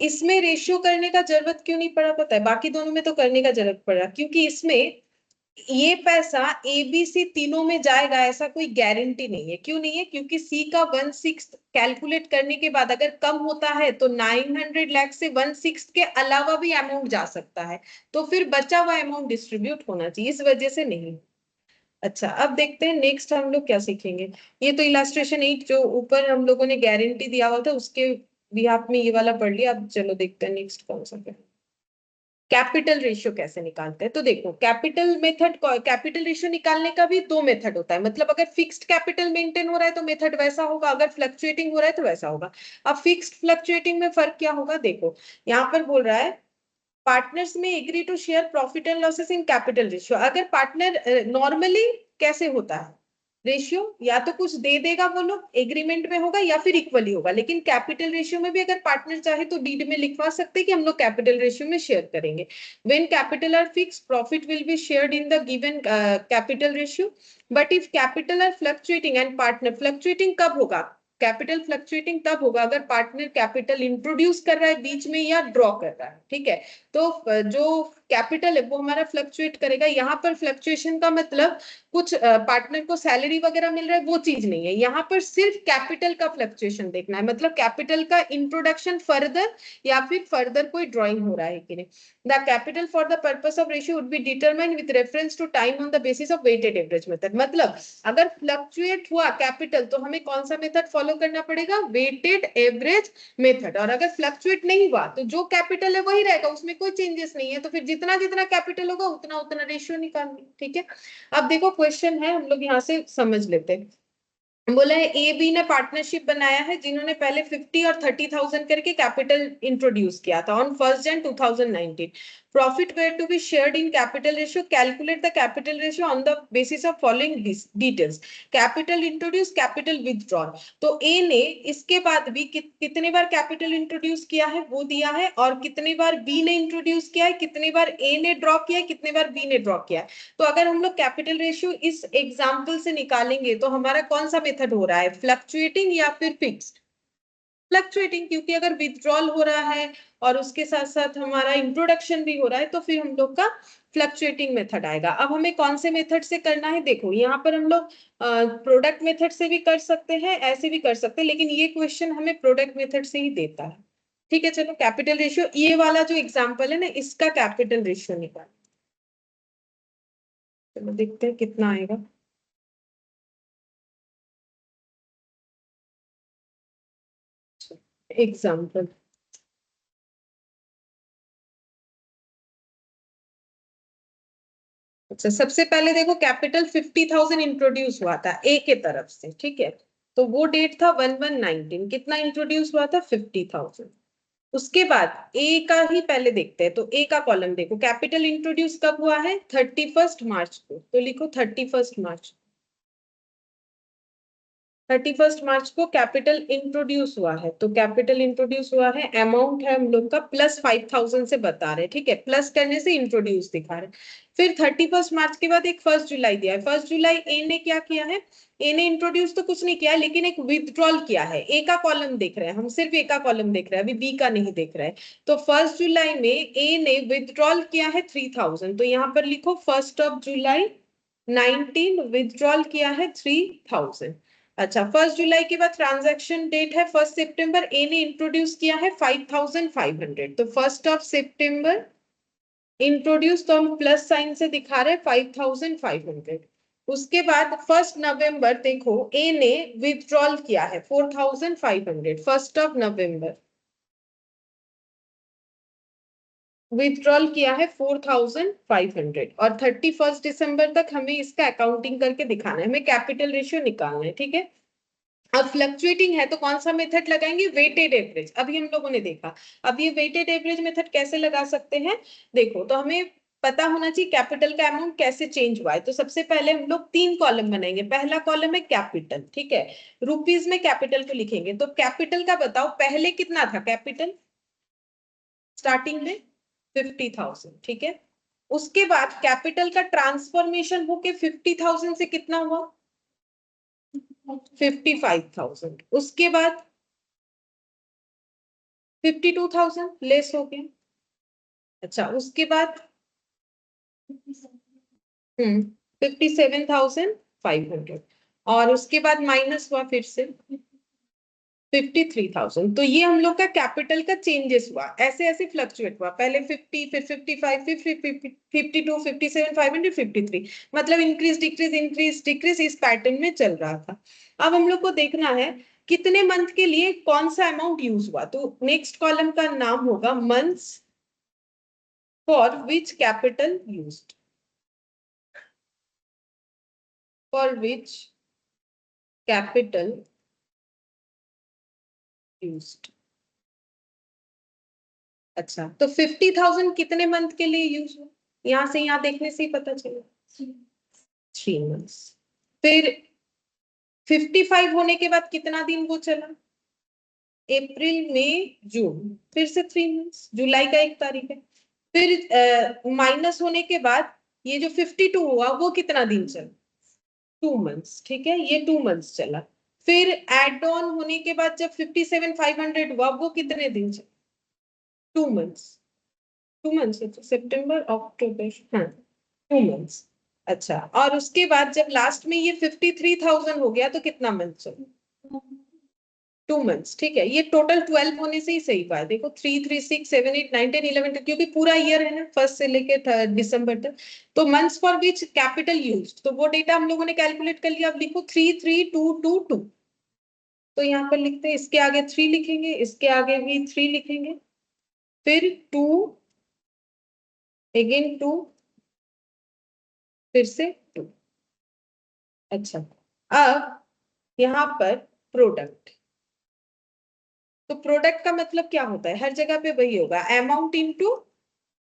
इसमें रेशियो करने का जरूरत क्यों नहीं पड़ा पता है, बाकी दोनों में तो करने का जरूरत पड़ा क्योंकि इसमें ये पैसा एबीसी तीनों में जाएगा ऐसा कोई गारंटी नहीं है। क्यों नहीं है? क्योंकि सी का 1/6 कैलकुलेट करने के बाद अगर कम होता है तो 900 लाख से 1/6 के अलावा भी अमाउंट जा सकता है, तो फिर बचा हुआ अमाउंट डिस्ट्रीब्यूट होना चाहिए, इस वजह से नहीं। अच्छा अब देखते हैं नेक्स्ट हम लोग क्या सीखेंगे। ये तो इलास्ट्रेशन 8 जो ऊपर हम लोगों ने गारंटी दिया हुआ था उसके भी आप में ये वाला पढ़ लिया। अब चलो देखते हैं नेक्स्ट कौन सा है। कैपिटल रेशियो कैसे निकालते हैं? तो देखो कैपिटल रेशियो निकालने का भी दो मेथड होता है। मतलब अगर फिक्स्ड कैपिटल मेंटेन हो रहा है तो मेथड वैसा होगा, अगर फ्लक्चुएटिंग हो रहा है तो वैसा होगा। अब फिक्स्ड फ्लक्चुएटिंग में फर्क क्या होगा? देखो यहाँ पर बोल रहा है पार्टनर्स में agree to share profit and losses in capital ratio. अगर पार्टनर नॉर्मली कैसे होता है रेशियो, या तो कुछ दे देगा वो लोग एग्रीमेंट में होगा या फिर इक्वली होगा, लेकिन कैपिटल रेशियो में भी अगर पार्टनर चाहे तो डीड में लिखवा सकते हैं कि हम लोग कैपिटल रेशियो में शेयर करेंगे। When capital R fix profit will be shared in the given capital ratio. But if capital R fluctuating and partner fluctuating कब होगा? कैपिटल फ्लक्चुएटिंग तब होगा अगर पार्टनर कैपिटल इंट्रोड्यूस कर रहा है बीच में या ड्रॉ कर रहा है, ठीक है। तो जो कैपिटल है वो हमारा फ्लक्चुएट करेगा। यहाँ पर फ्लक्चुएशन का मतलब कुछ पार्टनर को सैलरी वगैरह मिल रहा है वो चीज नहीं है, यहाँ पर सिर्फ कैपिटल का फ्लक्चुएशन देखना है। मतलब कैपिटल का इंट्रोडक्शन फर्दर या फिर फर्दर कोई ड्राइंग हो रहा है कि नहीं। The capital for the purpose of ratio would be determined with reference to time on the basis of weighted average method. मतलब अगर फ्लक्चुएट हुआ कैपिटल तो हमें कौन सा मेथड फॉलो करना पड़ेगा? Weighted average method. और अगर फ्लक्चुएट नहीं हुआ तो जो कैपिटल है वही रहेगा, उसमें कोई चेंजेस नहीं है, तो फिर जितना जितना कैपिटल होगा उतना उतना रेशियो निकालना, ठीक है। अब देखो क्वेश्चन है हम लोग यहाँ से समझ लेते हैं। बोला है ए बी ने पार्टनरशिप बनाया है जिन्होंने पहले 50 और 30,000 करके कैपिटल इंट्रोड्यूस किया था on 1 Jan 2019। Profit were to be shared in capital ratio. Calculate the capital ratio on the basis of following details. Capital introduce, capital withdrawal. तो ए ने इसके बाद भी कितने बार कैपिटल इंट्रोड्यूस किया है वो दिया है, और कितनी बार बी ने इंट्रोड्यूस किया है, कितनी बार ए ने ड्रॉ किया है, कितनी बार बी ने ड्रॉ किया है। तो अगर हम लोग कैपिटल रेशियो इस एग्जांपल से निकालेंगे तो हमारा कौन सा मेथड हो रहा है, फ्लक्चुएटिंग या फिर फिक्स्ड? फ्लक्चुएटिंग, क्योंकि अगर विथड्रॉल हो रहा है और उसके साथ साथ हमारा इंट्रोडक्शन भी हो रहा है तो फिर हम लोग का फ्लक्चुएटिंग मेथड आएगा। अब हमें कौन से मेथड से करना है? देखो यहाँ पर हम लोग प्रोडक्ट मेथड से भी कर सकते हैं, ऐसे भी कर सकते हैं, लेकिन ये क्वेश्चन हमें प्रोडक्ट मेथड से ही देता है, ठीक है। चलो कैपिटल रेशियो ये वाला जो एग्जाम्पल है ना इसका कैपिटल रेशियो निकाल, चलो देखते हैं कितना आएगा। एग्जाम्पल, अच्छा सबसे पहले देखो कैपिटल 50,000 इंट्रोड्यूस हुआ था ए के तरफ से, ठीक है। तो वो डेट था 1/1/19। कितना इंट्रोड्यूस हुआ था? 50,000। उसके बाद ए का ही पहले देखते हैं, तो ए का कॉलम देखो कैपिटल इंट्रोड्यूस कब हुआ है? 31 मार्च को, तो लिखो 31 मार्च। 31 मार्च को कैपिटल इंट्रोड्यूस हुआ है, तो कैपिटल इंट्रोड्यूस हुआ है, अमाउंट है हम लोग का +5,000 से बता रहे, ठीक है। प्लस करने से इंट्रोड्यूस दिखा रहे। फिर 31 मार्च के बाद एक 1 जुलाई दिया है। 1 जुलाई ए ने क्या किया है? ए ने इंट्रोड्यूस तो कुछ नहीं किया है लेकिन एक विथड्रॉल किया है। ए का कॉलम देख रहे हैं हम, सिर्फ ए का कॉलम देख रहे हैं, अभी बी का नहीं देख रहे हैं। तो 1 जुलाई में ए ने विथड्रॉल किया है 3,000, तो यहाँ पर लिखो 1 जुलाई 19 विथड्रॉल किया है 3,000। अच्छा 1 जुलाई के बाद ट्रांजैक्शन डेट है 1 सितंबर। ए ने इंट्रोड्यूस किया है 5,500, तो 1 सितंबर इंट्रोड्यूस, तो हम प्लस साइन से दिखा रहे हैं 5,500। उसके बाद 1 नवंबर देखो ए ने विथड्रॉल किया है 4500, 1 नवंबर विथड्रॉल किया है 4500 और 31 दिसंबर तक हमें इसका अकाउंटिंग करके दिखाना है, हमें कैपिटल रेशियो निकालना है, ठीक है। अब फ्लक्चुएटिंग है तो कौन सा मेथड लगाएंगे, वेटेड एवरेज। अभी हम लोगों ने देखा, अब ये वेटेड एवरेज मेथड कैसे लगा सकते हैं, देखो तो हमें पता होना चाहिए कैपिटल का अमाउंट कैसे चेंज हुआ है। तो सबसे पहले हम लोग 3 कॉलम बनाएंगे, पहला कॉलम है कैपिटल, ठीक है, रुपीज में कैपिटल को लिखेंगे। तो कैपिटल का बताओ पहले कितना था कैपिटल, स्टार्टिंग में 50,000, ठीक है। उसके बाद कैपिटल का ट्रांसफॉर्मेशन होके 50,000 से कितना हुआ 55,000, उसके बाद 52,000 लेस हो गया। अच्छा उसके बाद 57,500 और उसके बाद माइनस हुआ फिर से 53,000। तो ये हम लोग का कैपिटल का चेंजेस हुआ, ऐसे ऐसे फ्लक्चुएट हुआ, पहले 50, फिर 55, फिर 52, 57, 500, 53, मतलब इंक्रीज डिक्रीज इस पैटर्न में चल रहा था। अब हम लोग को देखना है कितने मंथ के लिए कौन सा अमाउंट यूज हुआ। तो नेक्स्ट कॉलम का नाम होगा months for which capital used, for which capital used. अच्छा तो 50,000 कितने मंथ के लिए यूज हुआ, यहां से यहां देखने से ही पता चला 3 मंथ्स। फिर 55 होने के बाद कितना दिन वो चला, अप्रैल मई जून, फिर से 3 मंथ्स, जुलाई का 1 तारीख है। फिर माइनस होने के बाद ये जो 52 हुआ वो कितना दिन चला, 2 मंथ्स, ठीक है, ये 2 मंथ्स चला। फिर एड ऑन होने के बाद जब 57,500 हुआ वो कितने दिन चला, 2 मंथ्स, 2 मंथ्स, सितंबर अक्टूबर, हाँ 2 मंथ्स। अच्छा और उसके बाद जब लास्ट में ये 53,000 हो गया तो कितना मंथ चला, 2 मंथ्स, ठीक है। ये टोटल 12 होने से ही सही बात, देखो 3, 3, 6, 7, 8, 9, 10, 11, क्योंकि पूरा ईयर है ना, फर्स्ट से लेके दिसंबर तक। तो months for which capital used, तो वो डेटा हम लोगों ने कैलकुलेट कर लिया। अब लिखो 3, 3, 2, 2, 2, तो यहाँ पर लिखते हैं, इसके आगे 3 लिखेंगे, इसके आगे भी 3 लिखेंगे, फिर 2, अगेन 2, फिर से 2। अच्छा अब यहाँ पर प्रोडक्ट, तो प्रोडक्ट का मतलब क्या होता है, हर जगह पे वही होगा, अमाउंट इनटू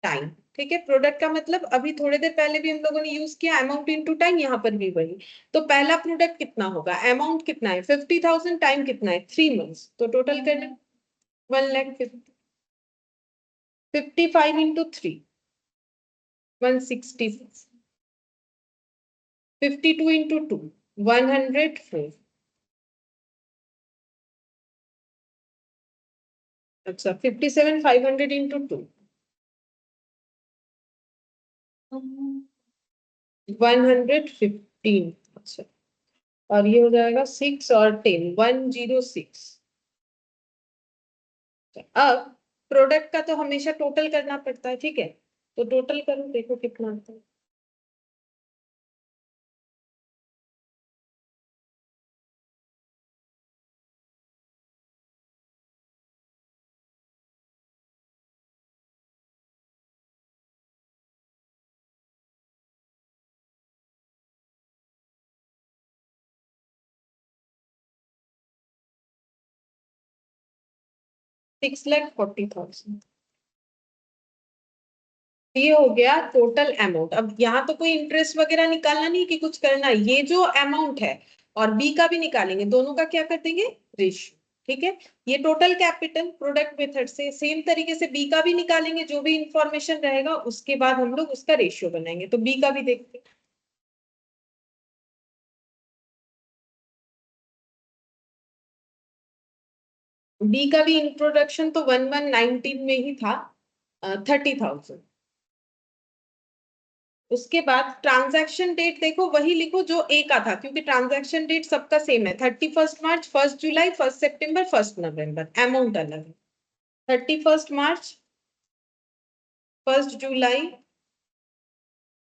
टाइम, ठीक है। प्रोडक्ट का मतलब अभी थोड़ी देर पहले भी हम लोगों ने यूज किया अमाउंट इनटू टाइम, यहाँ पर भी वही। तो पहला प्रोडक्ट कितना होगा, अमाउंट कितना है 50,000, टाइम कितना है 3 मंथ्स, तो टोटल करना 1,50,000, 55 इंटू 3 166, 52 इंटू 2 104। अच्छा 57,500 इंटू 2 115। अच्छा और ये हो जाएगा 6 और 10 106। अब प्रोडक्ट का तो हमेशा टोटल करना पड़ता है, ठीक है, तो टोटल करो देखो कितना आता है। $6,40,000, ये हो गया टोटल अमाउंट। अब यहाँ तो कोई इंटरेस्ट वगैरह निकालना नहीं कि कुछ करना, ये जो अमाउंट है और बी का भी निकालेंगे, दोनों का क्या कर देंगे रेशियो, ठीक है। ये टोटल कैपिटल प्रोडक्ट मेथड से, सेम तरीके से बी का भी निकालेंगे, जो भी इंफॉर्मेशन रहेगा उसके बाद हम लोग उसका रेशियो बनाएंगे। तो बी का भी देखते हैं, बी का भी इंट्रोडक्शन तो 1119 में ही था 30,000। उसके बाद ट्रांजैक्शन डेट देखो वही लिखो जो ए का था, क्योंकि ट्रांजैक्शन डेट सबका सेम है, 31 मार्च, 1 जुलाई, 1 सितंबर, 1 नवंबर, अमाउंट अलग है। 31 मार्च, 1 जुलाई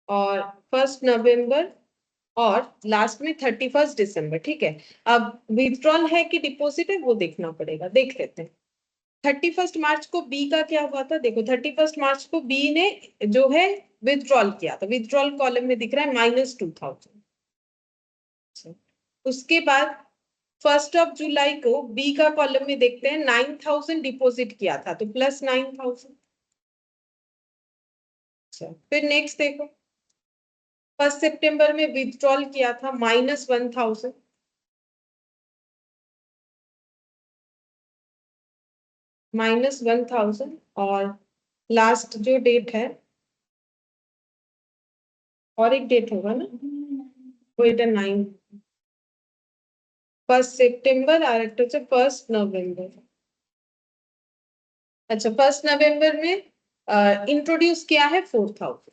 और 1 नवंबर और लास्ट में 31 दिसंबर। ठीक है, अब विथड्रॉल है कि डिपॉजिट है वो देखना पड़ेगा, देख लेते हैं। 31 मार्च को बी का क्या हुआ था, देखो 31 मार्च को बी ने जो है विथड्रॉल किया, तो विथड्रॉल कॉलम में दिख रहा है -2000। उसके बाद 1 जुलाई को बी का कॉलम में देखते हैं 9000 डिपॉजिट किया था, तो +9000। अच्छा, फिर नेक्स्ट देखो 1 सितंबर में विथड्रॉल किया था -1000, -1000। और लास्ट जो डेट है, और एक डेट होगा ना, वो इट 9 1 सितंबर और एक 1 नवंबर। अच्छा, 1 नवंबर में इंट्रोड्यूस किया है 4000।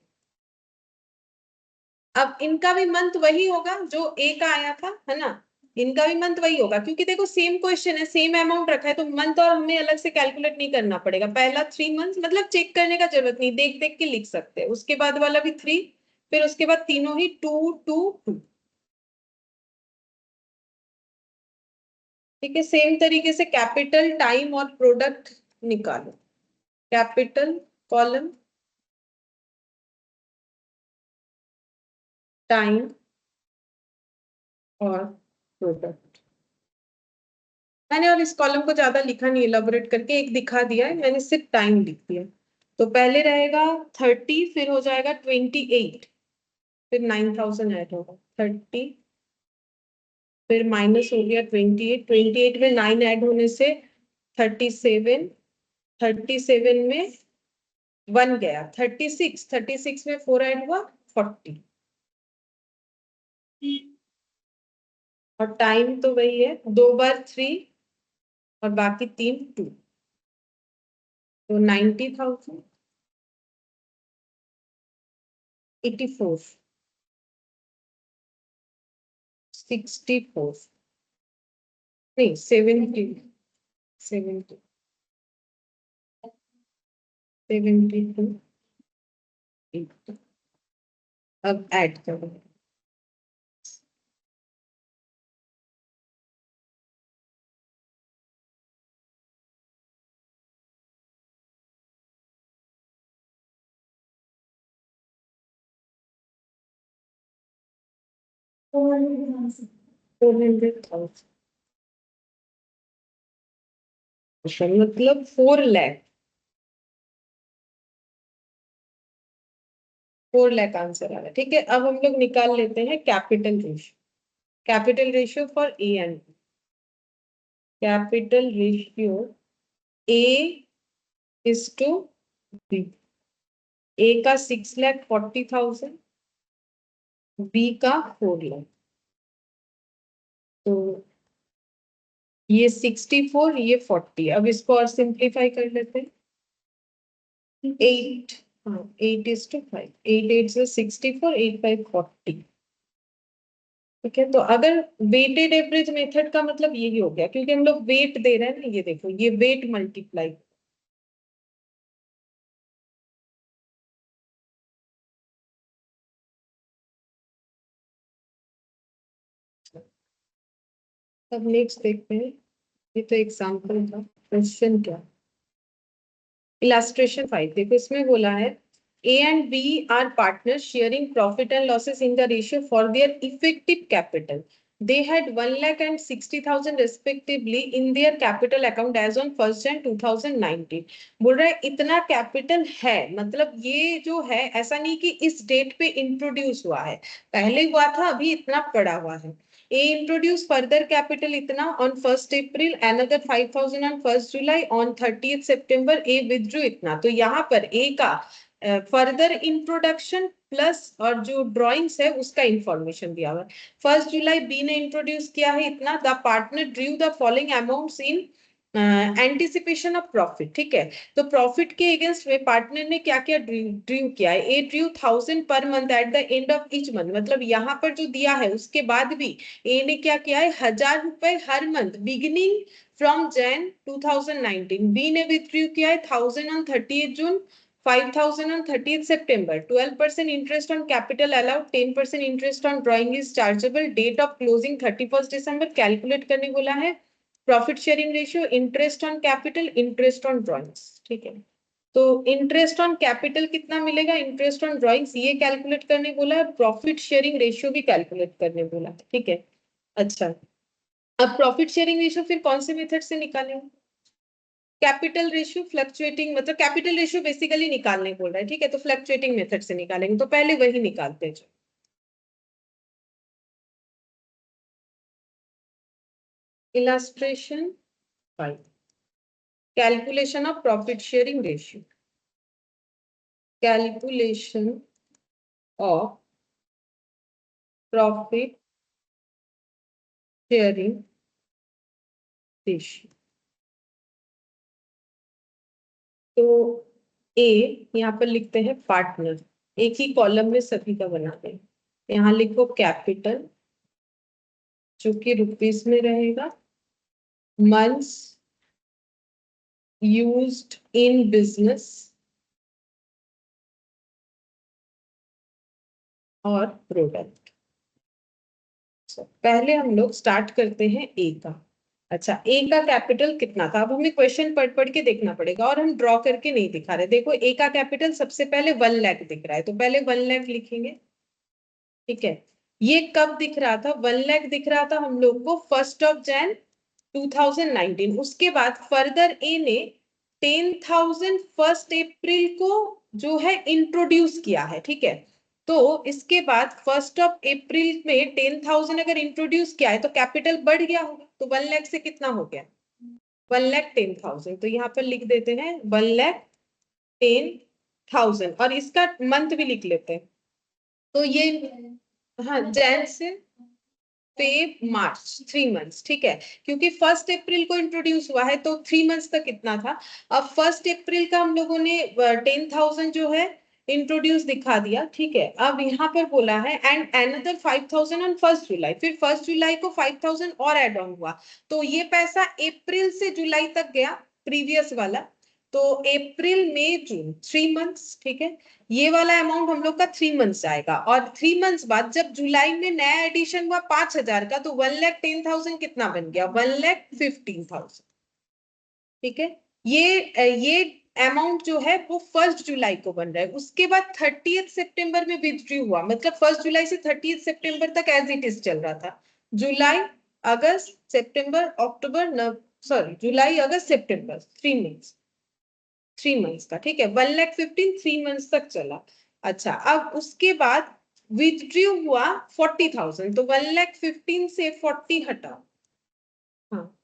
अब इनका भी मंथ वही होगा जो ए का आया था, है ना, इनका भी मंथ वही होगा, क्योंकि देखो सेम क्वेश्चन है, सेम अमाउंट रखा है, तो मंथ और हमें अलग से कैलकुलेट नहीं करना पड़ेगा। पहला 3 मंथ मतलब चेक करने का जरूरत नहीं, देख देख के लिख सकते हैं। उसके बाद वाला भी 3, फिर उसके बाद तीनों ही 2 2 2। ठीक है, सेम तरीके से कैपिटल, टाइम और प्रोडक्ट निकालो। कैपिटल कॉलम, टाइम और प्रोडक्ट। मैंने और इस कॉलम को ज्यादा लिखा नहीं, इलाबोरेट करके एक दिखा दिया है, मैंने सिर्फ टाइम लिख दिया। तो पहले रहेगा 30, फिर हो जाएगा 28, फिर 9000 ऐड होगा 30, फिर माइनस हो गया 28 में 9 ऐड होने से 37, 37 में 1 गया 36 में 4 ऐड हुआ 40। और टाइम तो वही है, 2 बार 3 और बाकी 3 2, तो 90,000, 84, 64, नहीं 70, 70, 72। अब ऐड करो। मतलब 4 लाख, 4 लाख आंसर आ रहा है। ठीक है, अब हम लोग निकाल लेते हैं capital ratio. Capital ratio for A and B. Capital ratio A is to B. A का 6,40,000, बी का 4 लाख। तो ये 64, ये 40। अब इसको और सिंप्लीफाई कर लेते हैं। 8, हाँ 8:5, 8 8 से 64, 8 5 40। ठीक है, तो अगर वेटेड एवरेज मेथड का मतलब यही हो गया, क्योंकि हम लोग वेट दे रहे हैं ना, ये देखो ये वेट मल्टीप्लाई। अब नेक्स्ट देखते हैं, ये तो एग्जाम्पल था, क्वेश्चन क्या। इलास्ट्रेशन 5 देखो, इसमें बोला है A and B are partner sharing profit and losses in the ratio for their effective capital. They had 1,60,000 respectively in their capital account as on 1st Jan 2019। बोल रहा है इतना कैपिटल है, मतलब ये जो है ऐसा नहीं कि इस डेट पे इंट्रोड्यूस हुआ है, पहले हुआ था, अभी इतना पड़ा हुआ है। A introduced further capital इतना on 1st April, another 5,000 on 1st July, on 30th September A withdrew इतना। तो यहाँ पर A का फर्दर इंट्रोडक्शन प्लस और जो ड्राइंग्स है उसका इंफॉर्मेशन दिया हुआ है। 1 जुलाई बी ने इंट्रोड्यूस किया है इतना। The partner Drew the following amounts in anticipation of profit. ठीक है, तो प्रॉफिट के अगेंस्ट में पार्टनर ने क्या क्या ड्रू किया है। ए Drew 1000 per month at the end of each month, मतलब यहाँ पर जो दिया है उसके बाद भी ए ने क्या किया है, 1000 रुपए हर month beginning from Jan 2019। B ने विथड्रू किया है 1000 on 30th June 5,000 on 30th September, 12% interest on capital allowed, 10% interest on drawing is chargeable, date of closing 31st December, calculate करने बोला है, प्रॉफिट शेयरिंग ratio, interest on capital, interest on drawings, ठीक है। तो इंटरेस्ट ऑन कैपिटल कितना मिलेगा, interest on drawings ये कैलकुलेट करने बोला है, प्रॉफिट शेयरिंग रेशियो भी कैलकुलेट करने बोला है, ठीक है। अच्छा, अब प्रॉफिट शेयरिंग रेशियो फिर कौन से मेथड से निकालेंगे, कैपिटल रेशियो फ्लक्चुएटिंग, मतलब कैपिटल रेशियो बेसिकली निकालने बोल रहा है, ठीक है, तो फ्लक्चुएटिंग मेथड से निकालेंगे, तो पहले वही निकालते हैं। इलस्ट्रेशन 5, कैलकुलेशन ऑफ प्रॉफिट शेयरिंग रेशियो, कैलकुलेशन ऑफ प्रॉफिट शेयरिंग रेशियो। तो ए यहाँ पर लिखते हैं पार्टनर, एक ही कॉलम में सभी का बनाते हैं, यहाँ लिखो कैपिटल जो कि रुपीस में रहेगा, मंथ्स यूज्ड इन बिजनेस और प्रोडक्ट। पहले हम लोग स्टार्ट करते हैं ए का। अच्छा, ए का कैपिटल कितना था, अब हमें क्वेश्चन पढ़ पढ़ के देखना पड़ेगा, और हम ड्रॉ करके नहीं दिखा रहे। देखो ए का कैपिटल सबसे पहले 1 लाख दिख रहा है, तो पहले 1 लाख लिखेंगे, ठीक है। ये कब दिख रहा था, 1 लाख दिख रहा था हम लोग को 1 Jan 2019। उसके बाद फर्दर ए ने 10,000 1 अप्रैल को जो है इंट्रोड्यूस किया है, ठीक है। तो इसके बाद 1 अप्रैल में 10,000 अगर इंट्रोड्यूस किया है तो कैपिटल बढ़ गया होगा, तो 1 लाख से कितना हो गया, 1,10,000, तो यहाँ पर लिख देते हैं 1,10,000, और इसका मंथ भी लिख लेते हैं। तो ये हाँ, जैन से फेब मार्च 3 मंथ्स, ठीक है, क्योंकि 1 अप्रैल को इंट्रोड्यूस हुआ है तो 3 मंथ्स तक कितना था। अब 1 अप्रैल का हम लोगों ने 10,000 जो है इंट्रोड्यूस दिखा दिया, ठीक है। अब यहाँ पर बोला है एंड अनदर 5,000 ऑन 1 जुलाई, फिर 1 जुलाई को 5,000 और एड ऑन हुआ, तो ये पैसा अप्रैल से जुलाई तक गया, प्रीवियस वाला। तो अप्रैल मई जून 3 मंथ्स, ठीक है। ये वाला अमाउंट हम लोग का 3 मंथ्स आएगा, और 3 मंथ्स बाद जब जुलाई में नया एडिशन हुआ 5,000 का, तो 1,10,000 कितना बन गया, 1,15,000, ठीक है। ये अमाउंट जो है वो 1 जुलाई को बन रहा है। उसके बाद 30 सितंबर में विथड्रॉ हुआ, मतलब 1 जुलाई से 30 सितंबर तक एज इट इज चल रहा था, जुलाई अगस्त सितंबर अक्टूबर सॉरी जुलाई अगस्त सितंबर 3 मंथ्स का, ठीक है। 1,15,000 3 मंथ्स तक चला। अच्छा, अब उसके बाद विथड्रॉ हुआ 40,000, तो 1,15,000 से 40 हटा, हाँ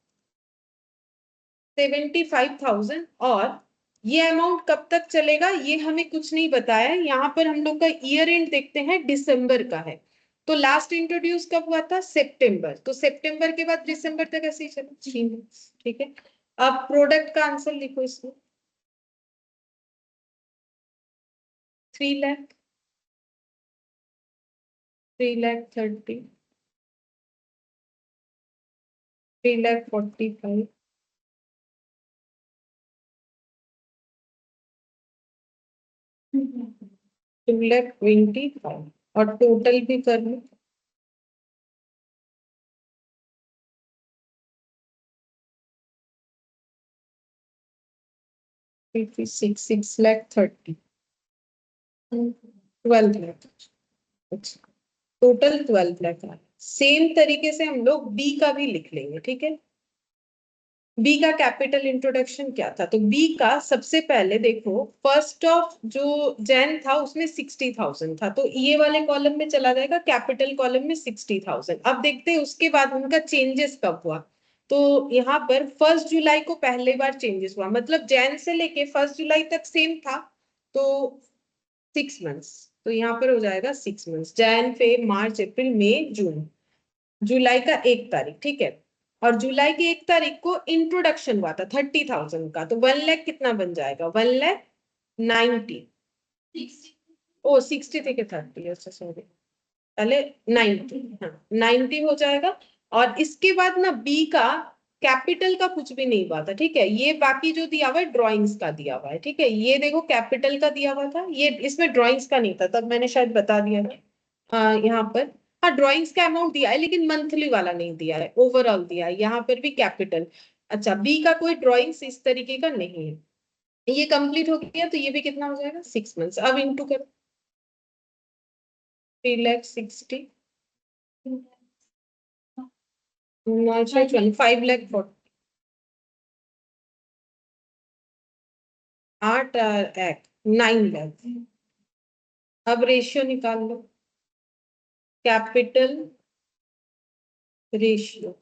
75,000, और ये अमाउंट कब तक चलेगा ये हमें कुछ नहीं बताया। यहाँ पर हम लोग का ईयर एंड देखते हैं दिसंबर का है, तो लास्ट इंट्रोड्यूस कब हुआ था, सितंबर, तो सितंबर के बाद दिसंबर तक ऐसे ही चला 3 मंथ्स, ठीक है। अब प्रोडक्ट का आंसर लिखो इसमें, 3 लाख, 3,30,000, 3,45,000, 2,25,000, और टोटल भी कर लो, 6,30,000, 12 लाख, अच्छा टोटल 12 लाख है। सेम तरीके से हम लोग बी का भी लिख लेंगे, ठीक है। बी का कैपिटल इंट्रोडक्शन क्या था, तो बी का सबसे पहले देखो 1 जैन था उसमें 60,000 था, तो ये वाले कॉलम में चला जाएगा, कैपिटल कॉलम में 60,000। अब देखते हैं उसके बाद उनका चेंजेस कब हुआ, तो यहाँ पर 1 जुलाई को पहले बार चेंजेस हुआ, मतलब जैन से लेके 1 जुलाई तक सेम था, तो 6 मंथ्स, तो यहाँ पर हो जाएगा 6 मंथ्स, जैन फेब मार्च अप्रैल मई जून, जुलाई का 1 तारीख, ठीक है। और जुलाई की 1 तारीख को इंट्रोडक्शन हुआ था 30,000 का, तो 1 लाख कितना बन जाएगा, 1,90,000, ओ 60 थे के 30, अच्छा सॉरी, पहले 90, हाँ 90 हो जाएगा। और इसके बाद ना बी का कैपिटल का कुछ भी नहीं हुआ था, ठीक है। ये बाकी जो दिया हुआ है ड्राइंग्स का दिया हुआ है, ठीक है। ये देखो कैपिटल का दिया हुआ था, ये इसमें ड्राइंग्स का नहीं था, तब मैंने शायद बता दिया था यहाँ पर। हाँ ड्राइंग्स का अमाउंट दिया है लेकिन मंथली वाला नहीं दिया है, ओवरऑल दिया है यहाँ पर भी कैपिटल। अच्छा बी का कोई ड्राइंग्स इस तरीके का नहीं है। ये कंप्लीट हो गया तो ये भी कितना हो जाएगा 6 मंथ्स। अब इंटू करो 3,60,000 5,40,000 8 एक 9,00,000। अब रेशियो निकाल लो, कैपिटल रेशियो,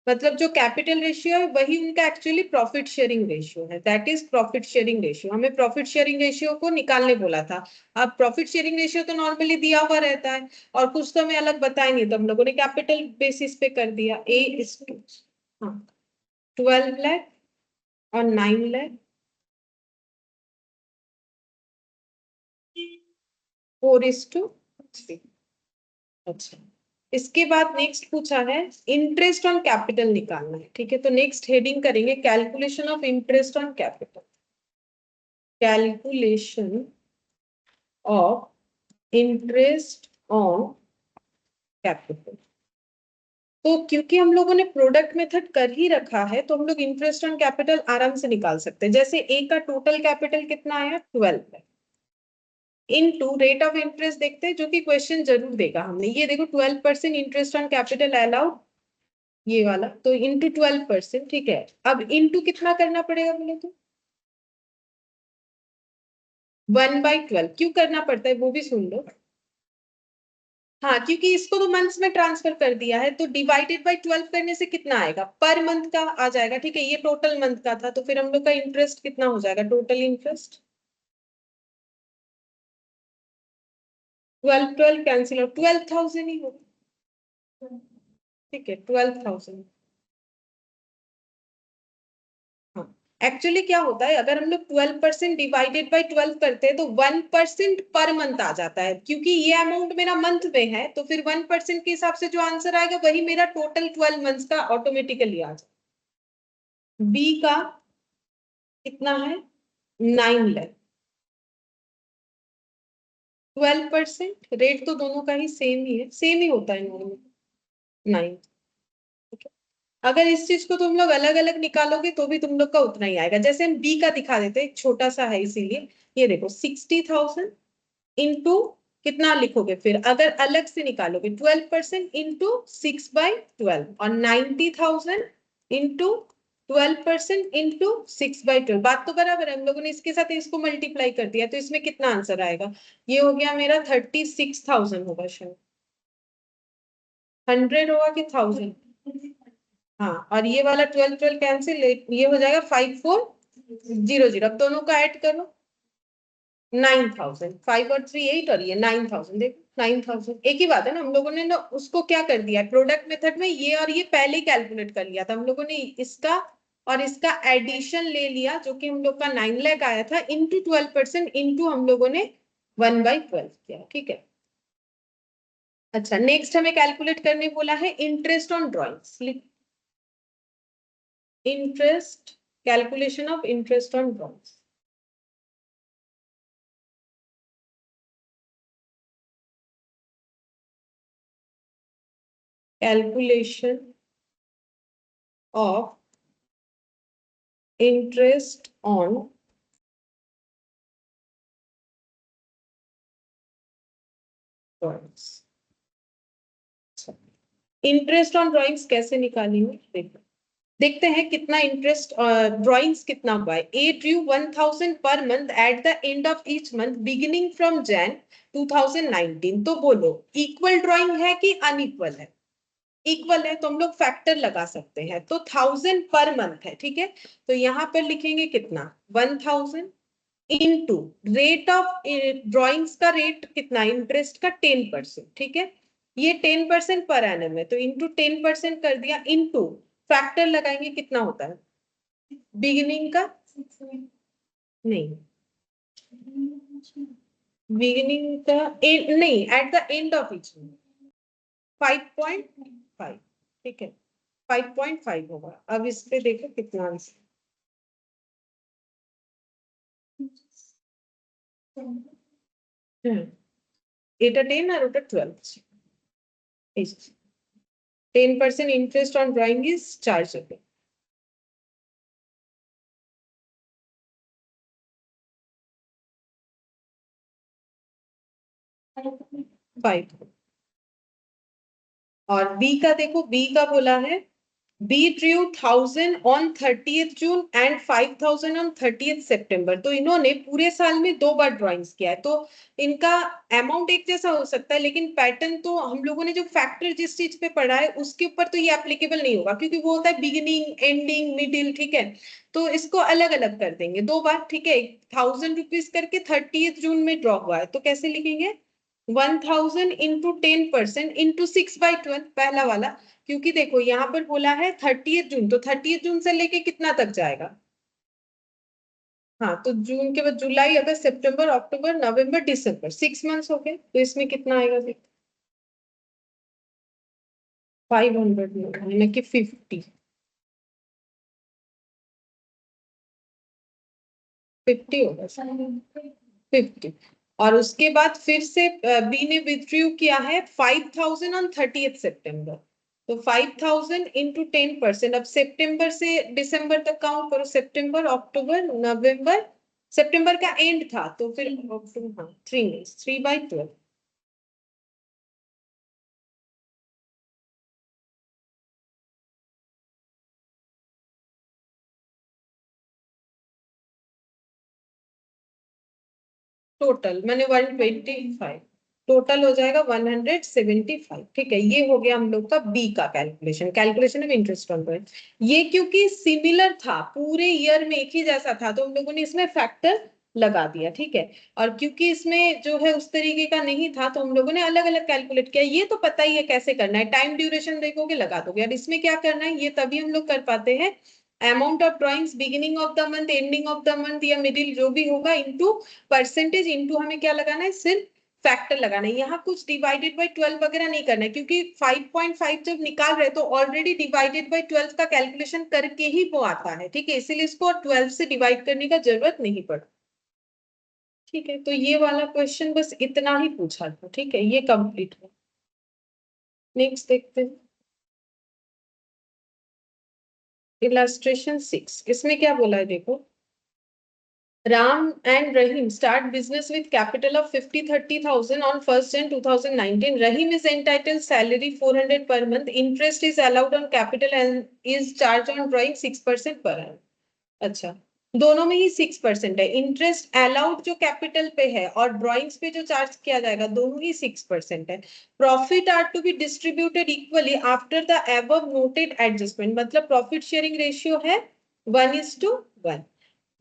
मतलब जो कैपिटल रेशियो है वही उनका एक्चुअली प्रॉफिट शेयरिंग रेशियो है, दैट इज प्रॉफिट शेयरिंग रेशियो। हमें प्रॉफिट शेयरिंग रेशियो को निकालने बोला था। अब प्रॉफिट शेयरिंग रेशियो तो नॉर्मली दिया हुआ रहता है और कुछ तो हमें अलग बताया नहीं, तो हम लोगों ने कैपिटल बेसिस पे कर दिया। ए इज टू 12,00,000 और 9,00,000 4:3। अच्छा इसके बाद नेक्स्ट पूछा है इंटरेस्ट ऑन कैपिटल निकालना है, ठीक है। तो नेक्स्ट हेडिंग करेंगे calculation of interest on capital. Calculation of interest on capital. तो क्योंकि हम लोगों ने प्रोडक्ट मेथड कर ही रखा है तो हम लोग इंटरेस्ट ऑन कैपिटल आराम से निकाल सकते हैं। जैसे ए का टोटल कैपिटल कितना आया 12 है, इनटू रेट ऑफ इंटरेस्ट देखते हैं जो कि क्वेश्चन जरूर देगा हमने। ये देखो 12% इंटरेस्ट ऑन कैपिटल अलाउड, ये वाला, तो इंटू 12%, ठीक है। अब इंटू कितना करना पड़ेगा बोले तो 1/12। क्यों करना पड़ता है वो भी सुन लो। हाँ क्योंकि इसको तो मंथ्स में ट्रांसफर कर दिया है, तो डिवाइडेड बाय 12 करने से कितना आएगा पर मंथ का आ जाएगा, ठीक है। ये टोटल मंथ का था तो फिर हम लोग का इंटरेस्ट कितना हो जाएगा, टोटल इंटरेस्ट 12 12 कैंसिल और 12,000 ही होगा, ठीक है 12,000। हाँ एक्चुअली क्या होता है अगर हम लोग 12% डिवाइडेड बाई 12 करते हैं तो 1% पर मंथ आ जाता है, क्योंकि ये अमाउंट मेरा मंथ में है तो फिर 1% के हिसाब से जो आंसर आएगा वही मेरा टोटल 12 मंथ्स का ऑटोमेटिकली आ जाएगा। बी का कितना है 9,00,000, 12% रेट तो दोनों का ही सेम ही है, सेम ही होता है नॉर्मल 9। अगर इस चीज को तुम लोग अलग अलग निकालोगे तो भी तुम लोग का उतना ही आएगा। जैसे हम बी का दिखा देते हैं, छोटा सा है इसीलिए। ये देखो 60,000 इंटू कितना लिखोगे फिर अगर अलग से निकालोगे 12% इंटू 6/12 और 90,000 इंटू 12% इंटू 6/12। बात तो बराबर है, हम लोगों ने इसके साथ इसको मल्टीप्लाई कर दिया तो इसमें कितना आंसर आएगा, ये हो गया मेरा 36,000 होगा शायद। 100 होगा कि 1000। हाँ और ये वाला 12 12 कैंसिल, ये हो जाएगा 5400। अब दोनों का ऐड करो 9,000, 5 और 3 8 और ये 9,000। देखो 9,000 एक ही बात है ना, हम लोगों ने ना उसको क्या कर दिया प्रोडक्ट मेथड में, ये और ये पहले ही कैलकुलेट कर लिया था हम लोगों ने। इसका और इसका एडिशन ले लिया जो कि हम लोग का 9,00,000 आया था, इंटू 12% इंटू हम लोगों ने 1/12 किया, ठीक है। अच्छा नेक्स्ट हमें कैलकुलेट करने बोला है interest on drawings. Interest, calculation of interest on drawings. Calculation of interest on drawings. Interest on drawings कैसे निकालेंगे देखो, देखते हैं कितना इंटरेस्ट ड्रॉइंग्स कितना हुआ है। ए Drew 1,000 per month at the end of each month beginning from Jain 2019। तो बोलो इक्वल ड्रॉइंग है कि अनइक्वल है, इक्वल है तो हम लोग फैक्टर लगा सकते हैं। तो 1000 पर मंथ है, ठीक है। तो यहाँ पर लिखेंगे कितना 1000 इनटू रेट ऑफ ड्रॉइंग्स का रेट कितना इंटरेस्ट का 10%, ठीक है। ये 10% पर एनम है तो इंटू 10% कर दिया, इंटू फैक्टर लगाएंगे कितना होता है बिगिनिंग का, नहीं बिगिनिंग का नहीं at the end of each 5.5, ठीक है 5.5 होगा। अब इस पे देखो कितना आंसर। এটা 10 আর ওটা 12 10% interest on drawing is chargeable। 5 और बी का देखो, बी का बोला है B drew 1000 on 30th June and 5000 on 30th सितंबर। तो इन्होंने पूरे साल में 2 बार ड्राइंग्स किया है, तो इनका अमाउंट एक जैसा हो सकता है, लेकिन पैटर्न तो हम लोगों ने जो फैक्टर जिस चीज पे पढ़ा है उसके ऊपर तो ये एप्लीकेबल नहीं होगा, क्योंकि वो होता है बिगिनिंग एंडिंग मिडिल। ठीक है, तो इसको अलग अलग कर देंगे 2 बार। ठीक है, 1000 रुपीज करके 30th जून में ड्रॉ हुआ है, तो कैसे लिखेंगे 1000 इंटू 10% इंटू 6/12 पहला वाला। क्योंकि देखो यहाँ पर बोला है 30th जून, तो 30th जून से लेके कितना तक जाएगा। हाँ, तो जून के बाद जुलाई अगस्त सितंबर अक्टूबर नवंबर दिसंबर 6 मंथ्स हो गए, तो इसमें कितना आएगा देखो 500 यानी कि 50 होगा 50। और उसके बाद फिर से बी ने विथड्रू किया है 5000 ऑन 30th सितंबर। तो 5000 इंटू 10%। अब सितंबर से दिसंबर तक काउंट करो, सितंबर अक्टूबर नवंबर, सितंबर का एंड था तो फिर अक्टूबर, हाँ 3/12। टोटल मैंने 125, टोटल हो जाएगा 175। ठीक है, ये हो गया हम लोग का बी का calculation, calculation of interest on borrowing। ये क्योंकि सिमिलर था, पूरे ईयर में एक ही जैसा था, तो हम लोगों ने इसमें फैक्टर लगा दिया। ठीक है, और क्योंकि इसमें जो है उस तरीके का नहीं था, तो हम लोगों ने अलग अलग कैलकुलेट किया। ये तो पता ही है कैसे करना है, टाइम ड्यूरेशन देखोगे लगा दोगे। और इसमें क्या करना है ये तभी हम लोग कर पाते हैं, amount of drawings beginning of the month ending of the month या मिडिल जो भी होगा इंटू परसेंटेज, इंटू हमें क्या लगाना है सिर्फ फैक्टर लगाना है। यहाँ कुछ डिवाइडेड बाय 12 वगैरह नहीं करना है, क्योंकि 5.5 जब निकाल रहे तो ऑलरेडी डिवाइडेड बाय 12 का कैलकुलेशन करके ही वो आता है। ठीक है, इसीलिए इसको 12 से डिवाइड करने का जरूरत नहीं पड़ता। ठीक है, तो ये वाला क्वेश्चन बस इतना ही पूछा था। ठीक है, ये कंप्लीट है। नेक्स्ट देखते हैं इलस्ट्रेशन 6। इसमें क्या बोला है देखो, Ram and Rahim start business with capital of 50-30,000 on 1st Jan 2019. Rahim is entitled salary 400 per month. Interest is allowed on capital and is charged on drawing 6% per annum. अच्छा, दोनों में ही 6% है। इंटरेस्ट अलाउड जो capital पे है और drawings पे जो चार्ज किया जाएगा दोनों ही 6% है। Profit are to be distributed equally after the above noted adjustment, मतलब प्रॉफिट शेयरिंग रेशियो है 1:1।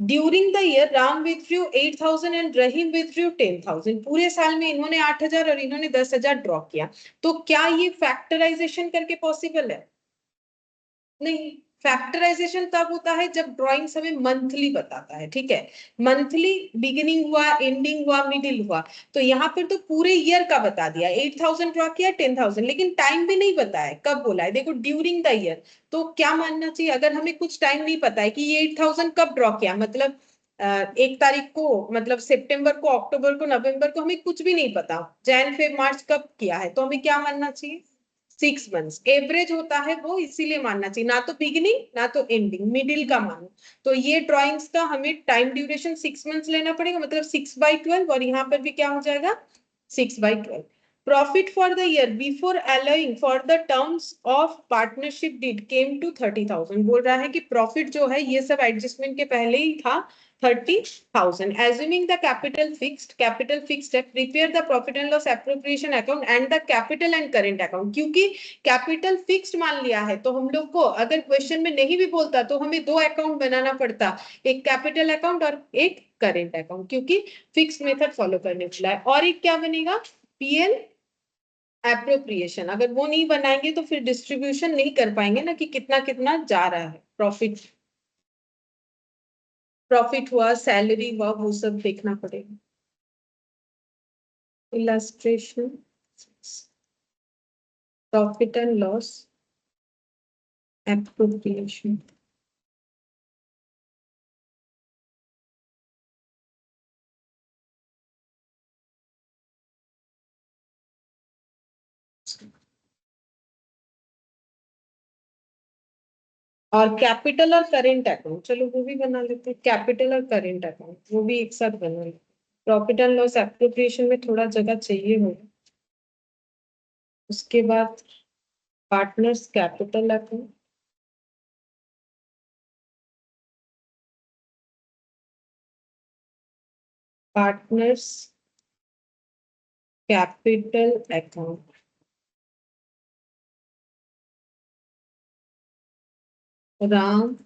During the year Ram withdrew 8,000 and Rahim withdrew 10,000। पूरे साल में इन्होंने 8,000 और इन्होंने 10,000 ड्रॉ किया। तो क्या ये फैक्टराइजेशन करके पॉसिबल है? नहीं, फैक्टराइजेशन तब होता है जब ड्राइंग्स हमें मंथली बताता है। ठीक है, मंथली बिगिनिंग हुआ एंडिंग हुआ मिडिल हुआ, तो यहाँ पर तो पूरे ईयर का बता दिया, 8,000 ड्रॉ किया 10,000, लेकिन टाइम भी नहीं बताया कब बोला है। देखो ड्यूरिंग द ईयर, तो क्या मानना चाहिए अगर हमें कुछ टाइम नहीं पता है कि ये 8,000 कब ड्रॉ किया, मतलब 1 तारीख को, मतलब सितंबर को, अक्टूबर को, नवंबर को, हमें कुछ भी नहीं पता, जैन फेब मार्च कब किया है, तो हमें क्या मानना चाहिए 6 मंथ्स एवरेज होता है वो, इसीलिए मानना चाहिए, ना तो बिगिनिंग ना तो एंडिंग, मिडिल का मानो। तो ये ड्राइंग्स का हमें टाइम ड्यूरेशन 6 मंथ्स लेना पड़ेगा, मतलब 6/12, और यहाँ पर भी क्या हो जाएगा 6/12। Profit for the year before allowing for the terms of partnership deed came to 30,000। बोल रहा है कि प्रॉफिट जो है ये सब एडजस्टमेंट के पहले ही था 30,000। Assuming the capital fixed है, prepare the profit and loss appropriation account and the capital and current account। क्योंकि कैपिटल फिक्स्ड मान लिया है, तो हम लोग को अगर क्वेश्चन में नहीं भी बोलता तो हमें 2 अकाउंट बनाना पड़ता, एक कैपिटल अकाउंट और एक करेंट अकाउंट, क्योंकि फिक्स्ड मेथड फॉलो करने वाला है। और एक क्या बनेगा पीएल एप्रोप्रिएशन। अगर वो नहीं बनाएंगे तो फिर डिस्ट्रीब्यूशन नहीं कर पाएंगे ना कि कितना कितना जा रहा है, प्रॉफिट हुआ सैलरी हुआ वो सब देखना पड़ेगा। Illustration profit and loss appropriation. और कैपिटल और करेंट अकाउंट, चलो वो भी बना लेते हैं, कैपिटल और करेंट अकाउंट वो भी एक साथ बना लेते हैं। प्रॉफिट एंड लॉस एप्रोप्रिएशन में थोड़ा जगह चाहिए होगा। उसके बाद partners capital account, partners capital account, Ram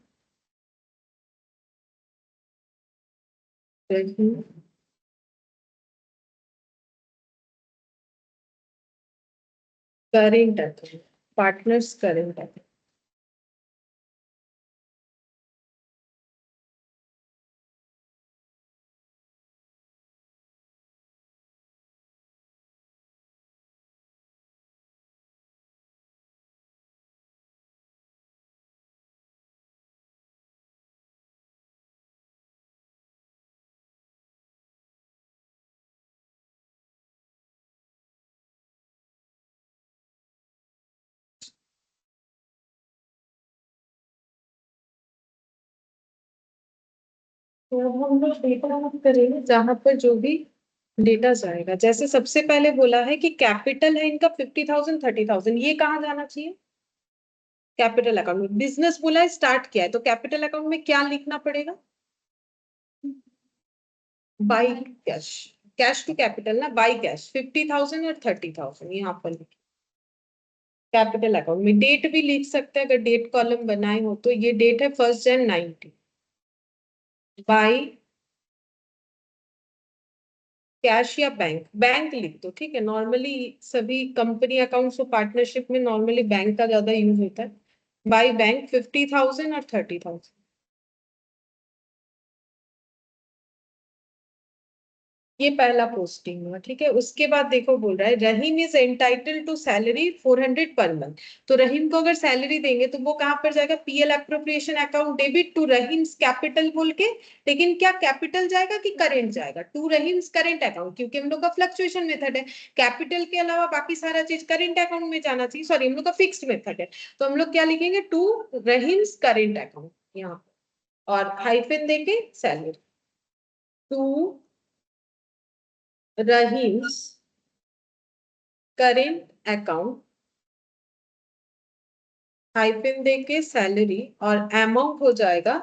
Rahim current account, partners current account. तो अब हम लोग डेटा आउट करेंगे जहां पर जो भी डेटा जाएगा। जैसे सबसे पहले बोला है कि कैपिटल है इनका 50,000 30,000, ये कहाँ जाना चाहिए? कैपिटल अकाउंट में। बिजनेस बोला है स्टार्ट किया है, तो कैपिटल अकाउंट में क्या लिखना पड़ेगा? By cash, cash to capital ना, बाई कैश 50,000 और 30,000 यहाँ पर लिखिए। कैपिटल अकाउंट में डेट भी लिख सकते हैं, अगर डेट कॉलम बनाए हो तो। ये डेट है 1 Jan 90, बाई कैश या बैंक, बैंक लिख दो, ठीक है। नॉर्मली सभी कंपनी अकाउंट्स और पार्टनरशिप में नॉर्मली बैंक का ज्यादा यूज होता है। बाई बैंक 50,000 और 30,000। ये पहला पोस्टिंग हुआ, ठीक है। उसके बाद देखो बोल रहा है Rahim is entitle to salary 400 per month. तो रहीम को अगर सैलरी देंगे तो वो कहां पर जाएगा? PL appropriation account debit to Rahim's capital बोल के। लेकिन क्या कैपिटल जाएगा कि करेंट जाएगा? टू रहीम्स करेंट अकाउंट, क्योंकि हम लोग का फ्लक्चुएशन मेथड है। कैपिटल के अलावा बाकी सारा चीज करेंट अकाउंट में जाना चाहिए। सॉरी, हम लोग का फिक्स्ड मेथड है। तो हम लोग क्या लिखेंगे? टू रहीम्स करेंट अकाउंट यहाँ पर, और हाइफन देके salary. To Rahim's current account, hyphen देके सैलरी, और अमाउंट हो जाएगा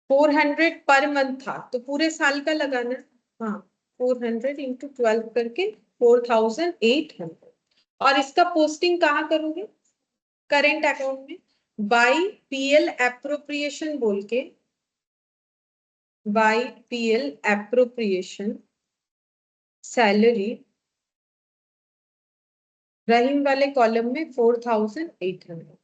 400 पर मंथ था तो पूरे साल का लगाना। हाँ, 400 इंटू 12 करके 4,800। और इसका पोस्टिंग कहाँ करोगे? करेंट अकाउंट में। बाई पीएल एप्रोप्रिएशन बोल के, by PL appropriation salary, Rahim वाले कॉलम में 4,800।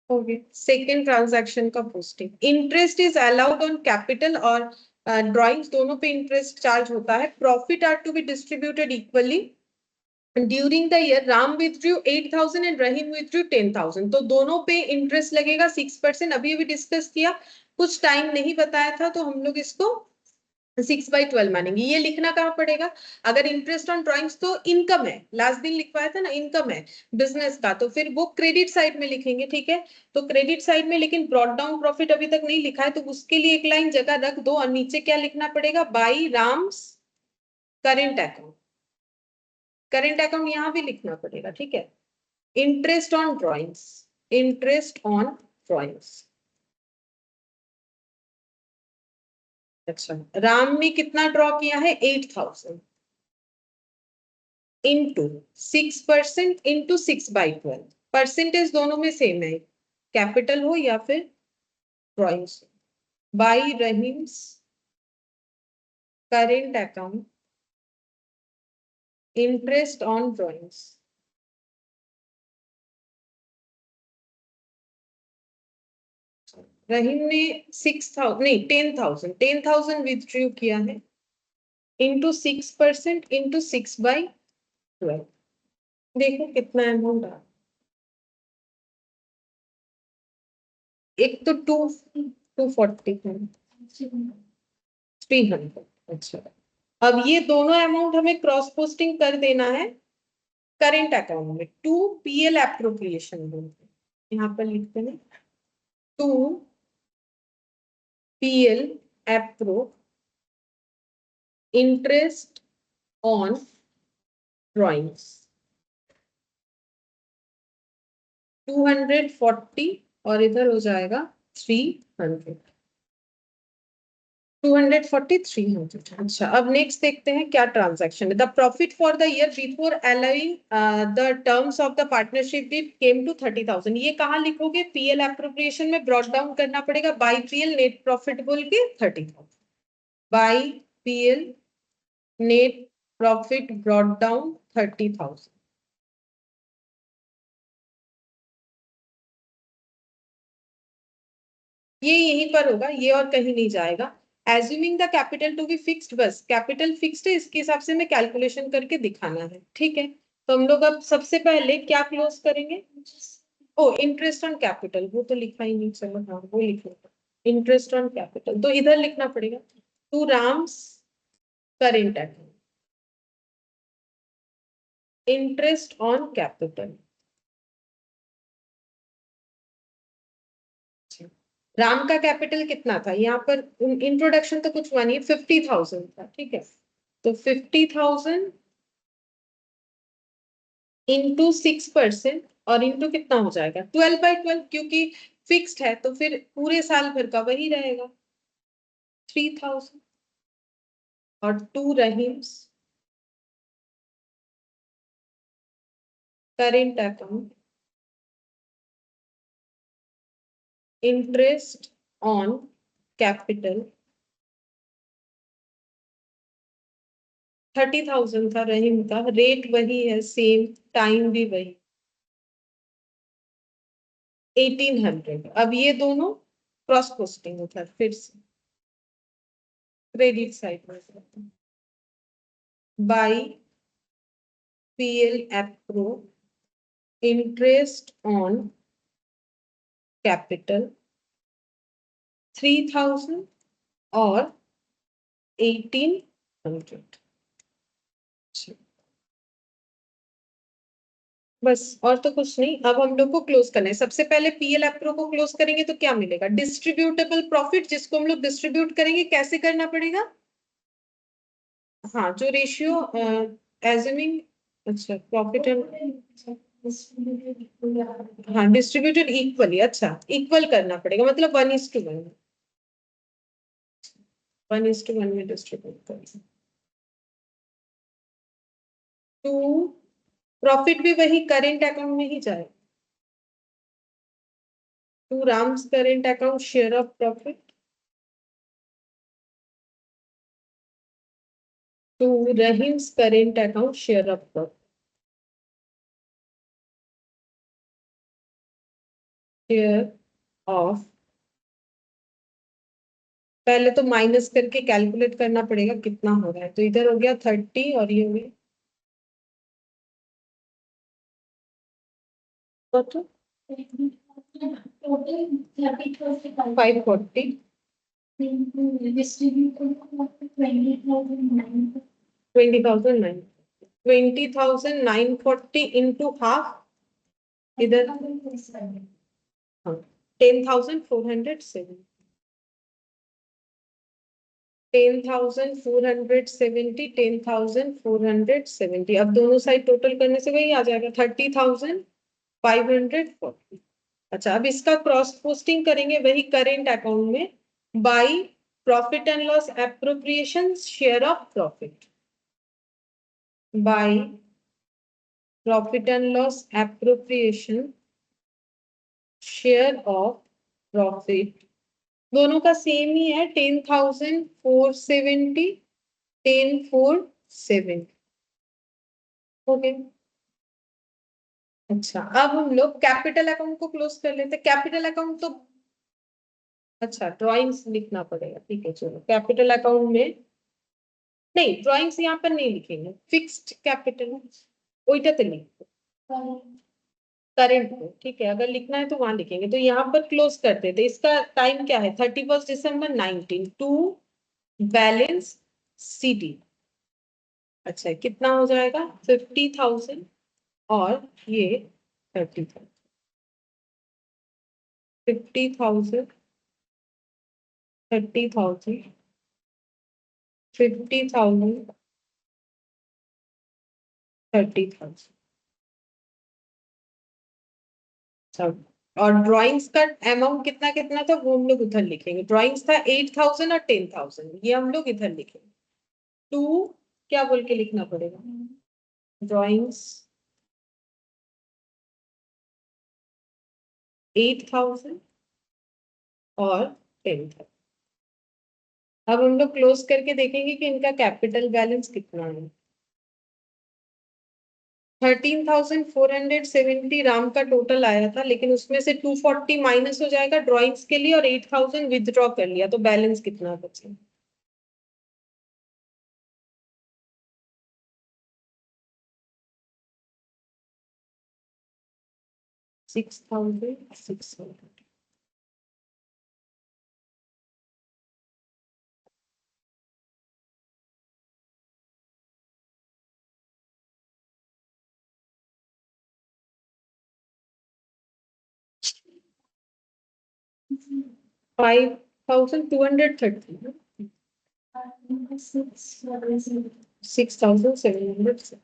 ओके। सेकेंड ट्रांजैक्शन का posting, interest is allowed on capital और ड्राइंग्स दोनों पे इंटरेस्ट चार्ज होता है। Profit are to be distributed equally during the year. Ram withdrew 8,000 and Rahim withdrew 10,000, तो दोनों पे इंटरेस्ट लगेगा 6%। अभी अभी डिस्कस किया, कुछ टाइम नहीं बताया था, तो हम लोग इसको 6/12 मानेंगे। ये लिखना कहाँ पड़ेगा? अगर इंटरेस्ट ऑन ड्राइंग्स तो इनकम है, लास्ट दिन लिखवाया था ना, इनकम है बिजनेस का, तो फिर वो क्रेडिट साइड में लिखेंगे, ठीक है। तो क्रेडिट साइड में, लेकिन ब्रॉट डाउन प्रॉफिट अभी तक नहीं लिखा है, तो उसके लिए एक लाइन जगह रख दो, और नीचे क्या लिखना पड़ेगा? By Ram's current account. Current account यहां भी लिखना पड़ेगा, ठीक है। Interest on drawings, interest on drawings. अच्छा, राम ने कितना ड्रॉ किया है? 8,000 इंटू 6% इंटू 6/12। परसेंटेज दोनों में सेम है, कैपिटल हो या फिर drawings. By Rahim's current account interest on drawings. Rahim ने 6,000 नहीं 10,000 विथड्रू किया है, इंटू 6% इंटू 6/12। देखो कितना अमाउंट आ एक तो 240 300। अच्छा, अब ये दोनों अमाउंट हमें क्रॉस पोस्टिंग कर देना है करेंट अकाउंट में, टू पीएल एप्रोप्रिएशन बोलते हैं, यहाँ पर लिखते हैं to PL appro interest on drawings 240 और इधर हो जाएगा 300, 240 300। अच्छा, अब नेक्स्ट देखते हैं क्या ट्रांजैक्शन है। The profit for the year before allowing the terms of the partnership came to 30,000। ये कहाँ लिखोगे? पीएल एप्रोप्रिएशन में ब्रॉट डाउन करना पड़ेगा बाई पीएल नेट प्रॉफिट बोल के 30,000 by PL net profit brought down 30,000। ये यहीं पर होगा, ये और कहीं नहीं जाएगा। Assuming the capital to be fixed, बस कैपिटल फिक्स्ड है, इसके हिसाब से मैं कैलकुलेशन करके दिखाना है, ठीक है। तो हम लोग अब सबसे पहले क्या क्लोज करेंगे? ओ, इंटरेस्ट ऑन कैपिटल, वो तो लिखा ही नहीं, चलो हाँ वो लिख लो। इंटरेस्ट ऑन कैपिटल तो इधर लिखना पड़ेगा, to Ram's current account interest on capital. Ram का कैपिटल कितना था यहाँ पर? इंट्रोडक्शन तो कुछ हुआ नहीं, 50,000 था, ठीक है। तो 50,000 इंटू 6% और इंटू कितना हो जाएगा? 12/12, क्योंकि फिक्स्ड है तो फिर पूरे साल भर का वही रहेगा 3,000। और to Rahim's current account interest on capital 30,000 था रहीम का, रेट वही है सेम, टाइम भी वही 1800। अब ये दोनों क्रॉस पोस्टिंग होता है, फिर से क्रेडिट साइड में by PL appro interest on capital 3,000 और 1800। बस और तो कुछ नहीं। अब हम लोग को क्लोज करना है। सबसे पहले पीएल एप्रो को क्लोज करेंगे तो क्या मिलेगा? डिस्ट्रीब्यूटेबल प्रॉफिट, जिसको हम लोग डिस्ट्रीब्यूट करेंगे कैसे करना पड़ेगा? हाँ, जो रेशियो एज्यूमिंग, अच्छा प्रॉफिट एंड, हाँ डिस्ट्रीब्यूटेड इक्वली, अच्छा इक्वल करना पड़ेगा, मतलब 1:1, 1:1 में डिस्ट्रीब्यूट करेंगे। टू प्रॉफिट भी वही करेंट अकाउंट में ही जाए, to Ram's current account share of profit to Rahim's current account share of profit, share of, पहले तो माइनस करके कैलकुलेट करना पड़ेगा कितना हो रहा है। तो इधर हो गया 30 और ये हो गया 540, 20,009, 20,940 इंटू हाफ, इधर हाँ 10,470, 10,470, 10,470। अब दोनों साइड टोटल करने से वही आ जाएगा 30,540। अच्छा, अब इसका क्रॉस पोस्टिंग करेंगे वही करेंट अकाउंट में by profit and loss appropriation share of profit, by profit and loss appropriation share of profit. दोनों का सेम ही है, 10,470, 10,470। ओके, अच्छा अब हम लोग कैपिटल अकाउंट को क्लोज कर लेते हैं। कैपिटल अकाउंट तो, अच्छा ड्राइंग्स लिखना पड़ेगा, ठीक है चलो। कैपिटल अकाउंट में नहीं, ड्राइंग्स यहाँ पर नहीं लिखेंगे, फिक्स्ड कैपिटल ওইটাতে লিখবো। करंट को, ठीक है, अगर लिखना है तो वहां लिखेंगे। तो यहाँ पर क्लोज करते थे, इसका टाइम क्या है 31 दिसंबर 19 टू बैलेंस CD। अच्छा कितना हो जाएगा 50,000 और ये 30,000, 50,000, 30,000, 50,000, 30,000। सब और ड्राइंग्स का अमाउंट कितना कितना था वो हम लोग उधर लिखेंगे। ड्राइंग्स था 8,000 और 10,000, ये हम लोग इधर लिखेंगे। टू क्या बोल के लिखना पड़ेगा, ड्राइंग्स 8,000 और 10,000। अब हम लोग क्लोज करके देखेंगे कि इनका कैपिटल बैलेंस कितना है। 13,470 राम का टोटल आया था, लेकिन उसमें से 240 माइनस हो जाएगा ड्राइंग्स के लिए और 8,000 विथड्रॉ कर लिया, तो बैलेंस कितना बचे। 6,600। 5,230, 6,700।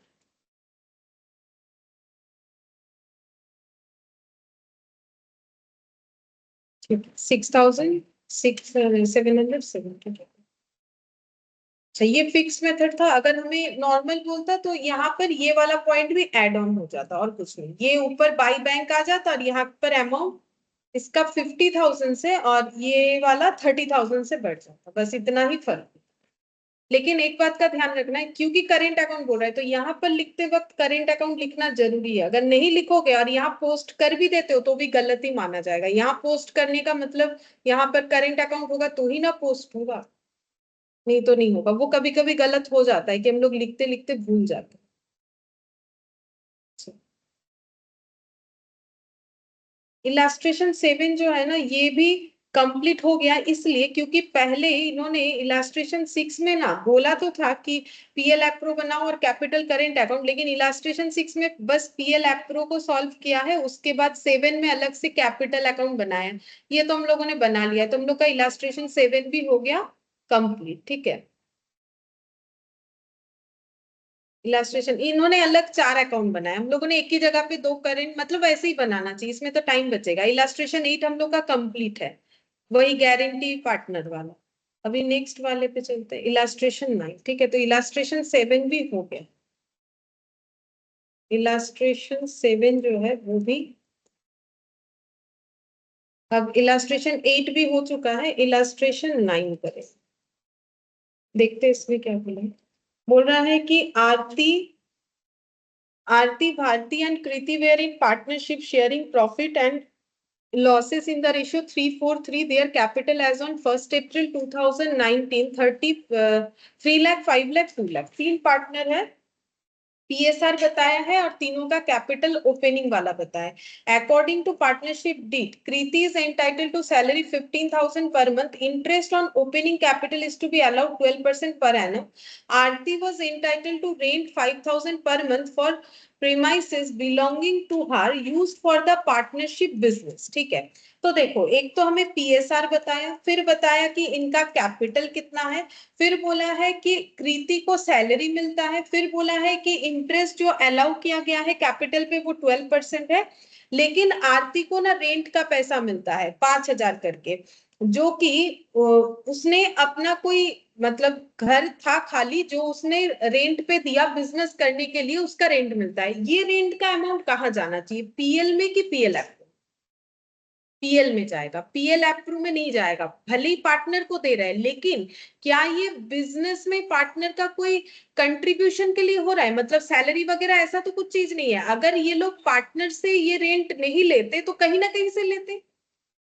6,770। अच्छा ये फिक्स मेथड था, अगर हमें नॉर्मल बोलता तो यहाँ पर ये वाला पॉइंट भी एड ऑन हो जाता और कुछ नहीं, ये ऊपर बाई बैंक आ जाता और यहाँ पर अमाउंट इसका 50,000 से और ये वाला 30,000 से बढ़ जाता, बस इतना ही फर्क। लेकिन एक बात का ध्यान रखना है, क्योंकि करेंट अकाउंट बोल रहा है तो यहाँ पर लिखते वक्त करेंट अकाउंट लिखना जरूरी है। अगर नहीं लिखोगे और यहाँ पोस्ट कर भी देते हो तो भी गलती माना जाएगा। यहाँ पोस्ट करने का मतलब यहाँ पर करेंट अकाउंट होगा तो ही ना पोस्ट होगा, नहीं तो नहीं होगा। वो कभी कभी गलत हो जाता है कि हम लोग लिखते लिखते भूल जाते हैं। इलास्ट्रेशन 7 जो है ना ये भी कंप्लीट हो गया, इसलिए क्योंकि पहले इन्होंने इलास्ट्रेशन 6 में ना बोला तो था कि पीएल एप्रो बनाओ और कैपिटल करेंट अकाउंट, लेकिन इलास्ट्रेशन 6 में बस पीएल एप्रो को सॉल्व किया है, उसके बाद 7 में अलग से कैपिटल अकाउंट बनाया। ये तो हम लोगों ने बना लिया है, तो हम लोग का इलास्ट्रेशन 7 भी हो गया कंप्लीट, ठीक है। इलास्ट्रेशन इन्होंने अलग 4 अकाउंट बनाए, हम लोगों ने एक ही जगह पे 2 करेंट, मतलब ऐसे ही बनाना चाहिए, इसमें तो टाइम बचेगा। इलास्ट्रेशन 8 हम लोग का कंप्लीट है, वही गारंटी पार्टनर वाला। अभी नेक्स्ट वाले पे चलते हैं, इलास्ट्रेशन 9, ठीक है। तो इलास्ट्रेशन 7 भी हो गया, इलास्ट्रेशन 7 जो है वो भी। अब इलास्ट्रेशन 8 भी हो चुका है, इलास्ट्रेशन 9 करें, देखते हैं इसमें क्या बोला है। बोल रहा है कि Aarti Bharti and Kriti were in partnership sharing profit and losses in the ratio 3:4:3, their capital as on 1st April 2019 3 lakh 5 lakh 2 lakh, 3 partner है, पीएसआर बताया है और तीनों का कैपिटल ओपनिंग वाला बताया। According to partnership deed, Kriti is entitled to salary 15,000 per month, interest on opening capital is to be allowed 12% per annum. Aarti was entitled to rent 5,000 per month for premises belonging to her used for the partnership business, ठीक है। तो देखो एक तो हमें PSR बताया, फिर बताया कि इनका कैपिटल कितना है, फिर बोला है कि कृति को सैलरी मिलता है, फिर बोला है कि इंटरेस्ट जो अलाउ किया गया है कैपिटल पे वो 12% है, लेकिन आरती को ना रेंट का पैसा मिलता है 5,000 करके, जो कि उसने अपना कोई मतलब घर था खाली जो उसने रेंट पे दिया बिजनेस करने के लिए, उसका रेंट मिलता है। ये रेंट का अमाउंट कहाँ जाना चाहिए, पीएल में कि पीएलएफ? पीएल में जाएगा, पीएल अप्रूव में नहीं जाएगा। भले ही पार्टनर को दे रहे हैं, लेकिन क्या ये बिजनेस में पार्टनर का कोई कंट्रीब्यूशन के लिए हो रहा है, मतलब सैलरी वगैरह ऐसा तो कुछ चीज नहीं है। अगर ये लोग पार्टनर से ये रेंट नहीं लेते तो कहीं ना कहीं से लेते,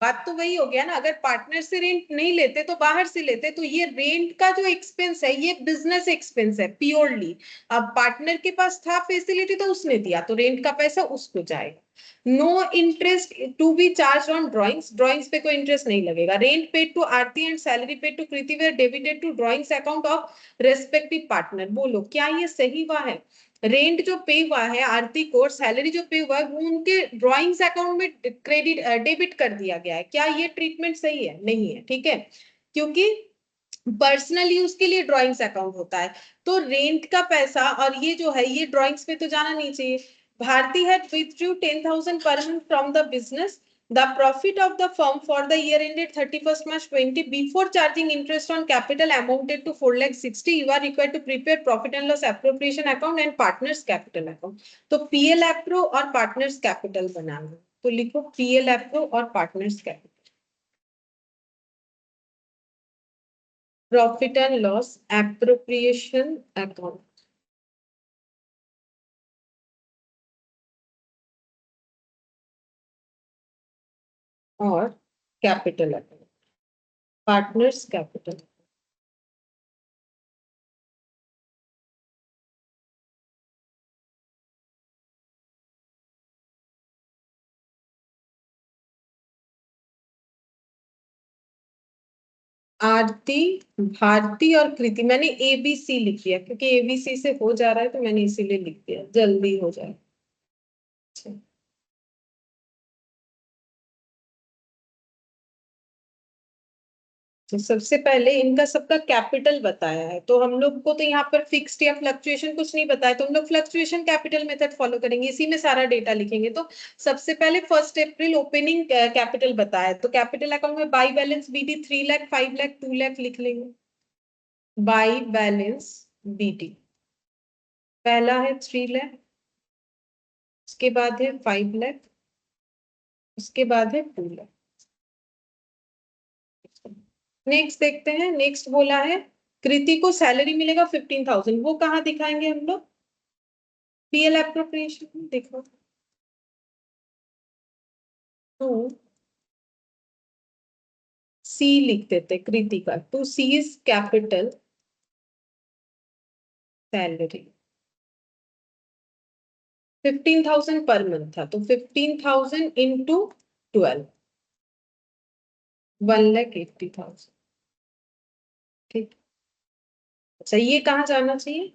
बात तो वही हो गया ना। अगर पार्टनर से रेंट नहीं लेते तो बाहर से लेते, तो ये रेंट का जो एक्सपेंस है ये बिजनेस एक्सपेंस है प्योरली। अब पार्टनर के पास था फैसिलिटी तो उसने दिया, तो रेंट का पैसा उसको जाएगा। No interest to be charge on drawings, drawings पे कोई इंटरेस्ट नहीं लगेगा। Rent paid to Aarti and salary paid to Kriti were debited to drawings account of respective partner. बोलो क्या ये सही हुआ है? रेंट जो पे हुआ है आरती को, सैलरी जो पे हुआ है वो उनके ड्रॉइंग्स अकाउंट में क्रेडिट डेबिट कर दिया गया है। क्या ये ट्रीटमेंट सही है? नहीं है, ठीक है, क्योंकि पर्सनल यूज के लिए ड्राइंग्स अकाउंट होता है। तो रेंट का पैसा और ये जो है ये ड्राइंग्स पे तो जाना नहीं चाहिए। Bharti had withdrew 10,000 per month from the business. The profit of the firm for the year ended 31st March 20 before charging interest on capital amounted to 4,60,000. You are required to prepare profit and loss appropriation account and partners capital account. तो PL Appro और partners capital बनाना, तो लिखो PL Appro और partners capital, profit and loss appropriation account. और capital account, partners capital. आरती, भारती और कृति, मैंने ABC लिख दिया क्योंकि एबीसी से हो जा रहा है तो मैंने इसीलिए लिख दिया, जल्दी हो जाए। अच्छा, तो सबसे पहले इनका सबका कैपिटल बताया है, तो हम लोग को तो यहाँ पर फिक्स्ड या फ्लक्चुएशन कुछ नहीं बताया, तो हम लोग फ्लक्चुएशन कैपिटल मेथड फॉलो करेंगे, इसी में सारा डेटा लिखेंगे। तो सबसे पहले 1 अप्रैल ओपनिंग कैपिटल बताया, तो कैपिटल अकाउंट में by balance BT 3 lakh, 5 lakh, 2 lakh लिख लेंगे। बाई बैलेंस बीटी पहला है 3 लाख, उसके बाद है 5 लाख, उसके बाद है 2 लाख। नेक्स्ट देखते हैं, नेक्स्ट बोला है कृति को सैलरी मिलेगा 15,000, वो कहाँ दिखाएंगे हम लोग? पीएल एप्रोप्रिएशन देखो, तो सी लिख देते कृति का, to C is capital salary 15,000 per month था, तो 15,000 इंटू 12, 1,80,000। ठीक, अच्छा ये कहाँ जाना चाहिए?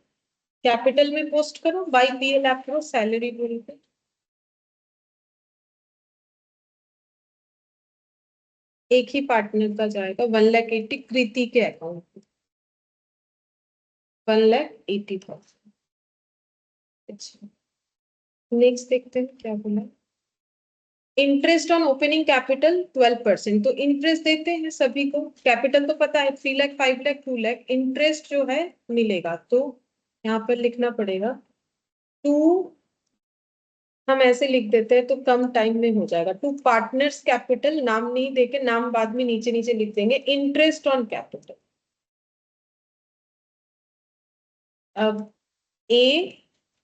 कैपिटल में पोस्ट करो, बाई पीएल एप्रो सैलरी बोल के। एक ही पार्टनर का जाएगा 1,80,000 कृति के अकाउंट में, 1,80,000। अच्छा, नेक्स्ट देखते हैं क्या बोला। इंटरेस्ट ऑन ओपनिंग कैपिटल 12%, तो इंटरेस्ट देते हैं सभी को, कैपिटल तो पता है 3 लाख, 5 लाख, 2 लाख, इंटरेस्ट जो है मिलेगा, तो यहाँ पर लिखना पड़ेगा 2, हम ऐसे लिख देते हैं तो कम टाइम में हो जाएगा। 2 पार्टनर्स कैपिटल, नाम नहीं देके नाम बाद में नीचे नीचे लिख देंगे, इंटरेस्ट ऑन कैपिटल। अब ए,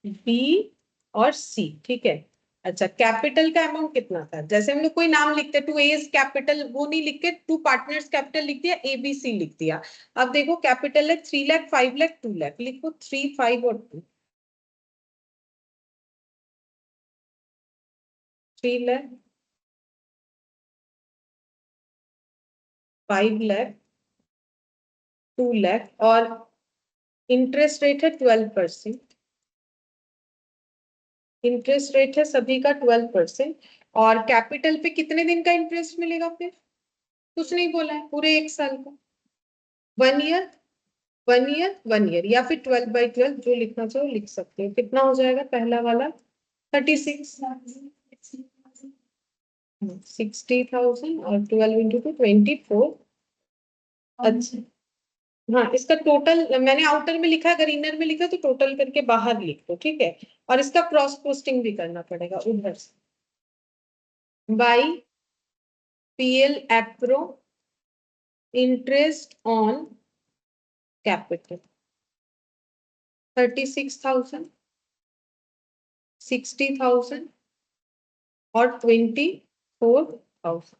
बी और सी, ठीक है। अच्छा, कैपिटल का अमाउंट कितना था? जैसे हम लोग कोई नाम लिखते टू एज कैपिटल, वो नहीं लिख के टू पार्टनर्स कैपिटल लिख दिया, एबीसी लिख दिया। अब देखो कैपिटल है 3 लाख, 5 लाख, 2 लाख, लिखो 3, 5 और 2, 3 लाख, 5 लाख, 2 लाख, और इंटरेस्ट रेट है 12%। इंटरेस्ट रेट है सभी का 12%, और कैपिटल पे कितने दिन का इंटरेस्ट मिलेगा? फिर कुछ नहीं बोला है, पूरे 1 साल का, 1 ईयर, 1 ईयर, 1 ईयर, या फिर 12/12 जो लिखना चाहो लिख सकते हो। कितना हो जाएगा पहला वाला? 36, 60,000 और 12 इंटू 2, 24। अच्छा, हाँ इसका टोटल मैंने आउटर में लिखा, अगर इनर में लिखा तो टोटल करके बाहर लिख दो, ठीक है। और इसका क्रॉस पोस्टिंग भी करना पड़ेगा उधर से, by PL appro interest on capital 36,000, 60,000 और 24,000।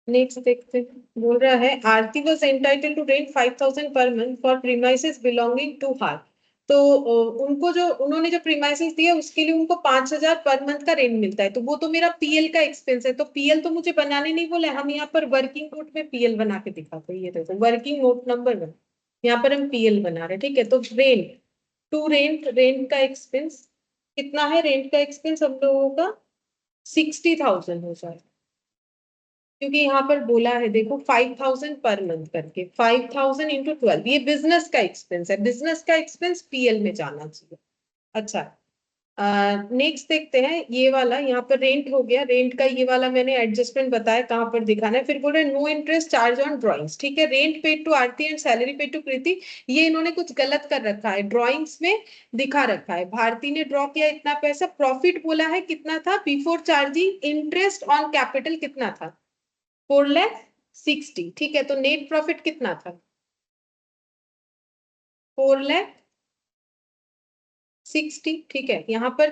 नेक्स्ट देखते हैं, बोल रहा है Aarti was entitle to rent 5,000 per month for premises belonging to her. तो उनको जो उन्होंने जो प्रीमाइसेस दिया उसके लिए उनको 5,000 पर मंथ का रेंट मिलता है, तो वो तो मेरा पीएल का एक्सपेंस है, तो पीएल तो मुझे बनाने नहीं बोला है, हम यहाँ पर वर्किंग नोट में पीएल बना के दिखाते हैं। ये देखो वर्किंग नोट नंबर 1, यहाँ पर हम पीएल बना रहे हैं, ठीक है। तो रेंट टू रेंट, रेंट का एक्सपेंस कितना है, रेंट का एक्सपेंस हम लोगों का 60,000 हो जाए, क्योंकि यहाँ पर बोला है देखो 5,000 पर मंथ करके, 5,000 इंटू 12, ये बिजनेस का एक्सपेंस है, बिजनेस का एक्सपेंस पीएल में जाना चाहिए। अच्छा, नेक्स्ट देखते हैं ये वाला, यहाँ पर रेंट हो गया, रेंट का ये वाला मैंने एडजस्टमेंट बताया कहाँ पर दिखाना है। फिर बोल रहे no interest charge on drawings, ठीक है। Rent paid to Aarti and salary paid to Kriti, ये इन्होंने कुछ गलत कर रखा है, ड्रॉइंग्स में दिखा रखा है भारती ने ड्रॉ किया इतना पैसा, प्रॉफिट बोला है कितना था before charging interest on capital कितना था, 4,60,000, ठीक है। तो नेट प्रॉफिट कितना था, 4,60,000, ठीक है। यहाँ पर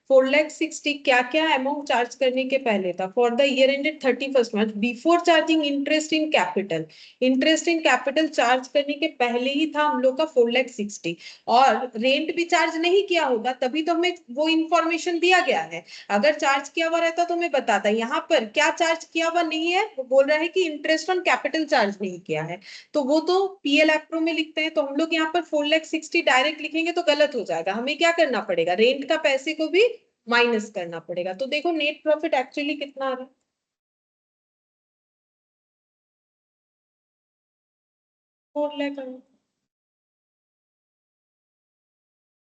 4,60,000 क्या क्या अमाउंट चार्ज करने के पहले था, for the year ended 31st March before charging interest in capital, interest in capital charge करने के पहले ही था हम लोग का 4,60,000, और रेंट भी चार्ज नहीं किया होगा तभी तो हमें वो इंफॉर्मेशन दिया गया है, अगर चार्ज किया हुआ रहता तो हमें बताता। यहाँ पर क्या चार्ज किया हुआ नहीं है, वो बोल रहा है कि इंटरेस्ट ऑन कैपिटल चार्ज नहीं किया है, तो वो तो पीएल एप्रो में लिखते हैं, तो हम लोग यहाँ पर 4,60,000 डायरेक्ट लिखेंगे तो गलत हो जाएगा, हमें क्या करना पड़ेगा, रेंट का पैसे को भी माइनस करना पड़ेगा। तो देखो नेट प्रॉफिट एक्चुअली कितना आ रहा है, 4 लाख।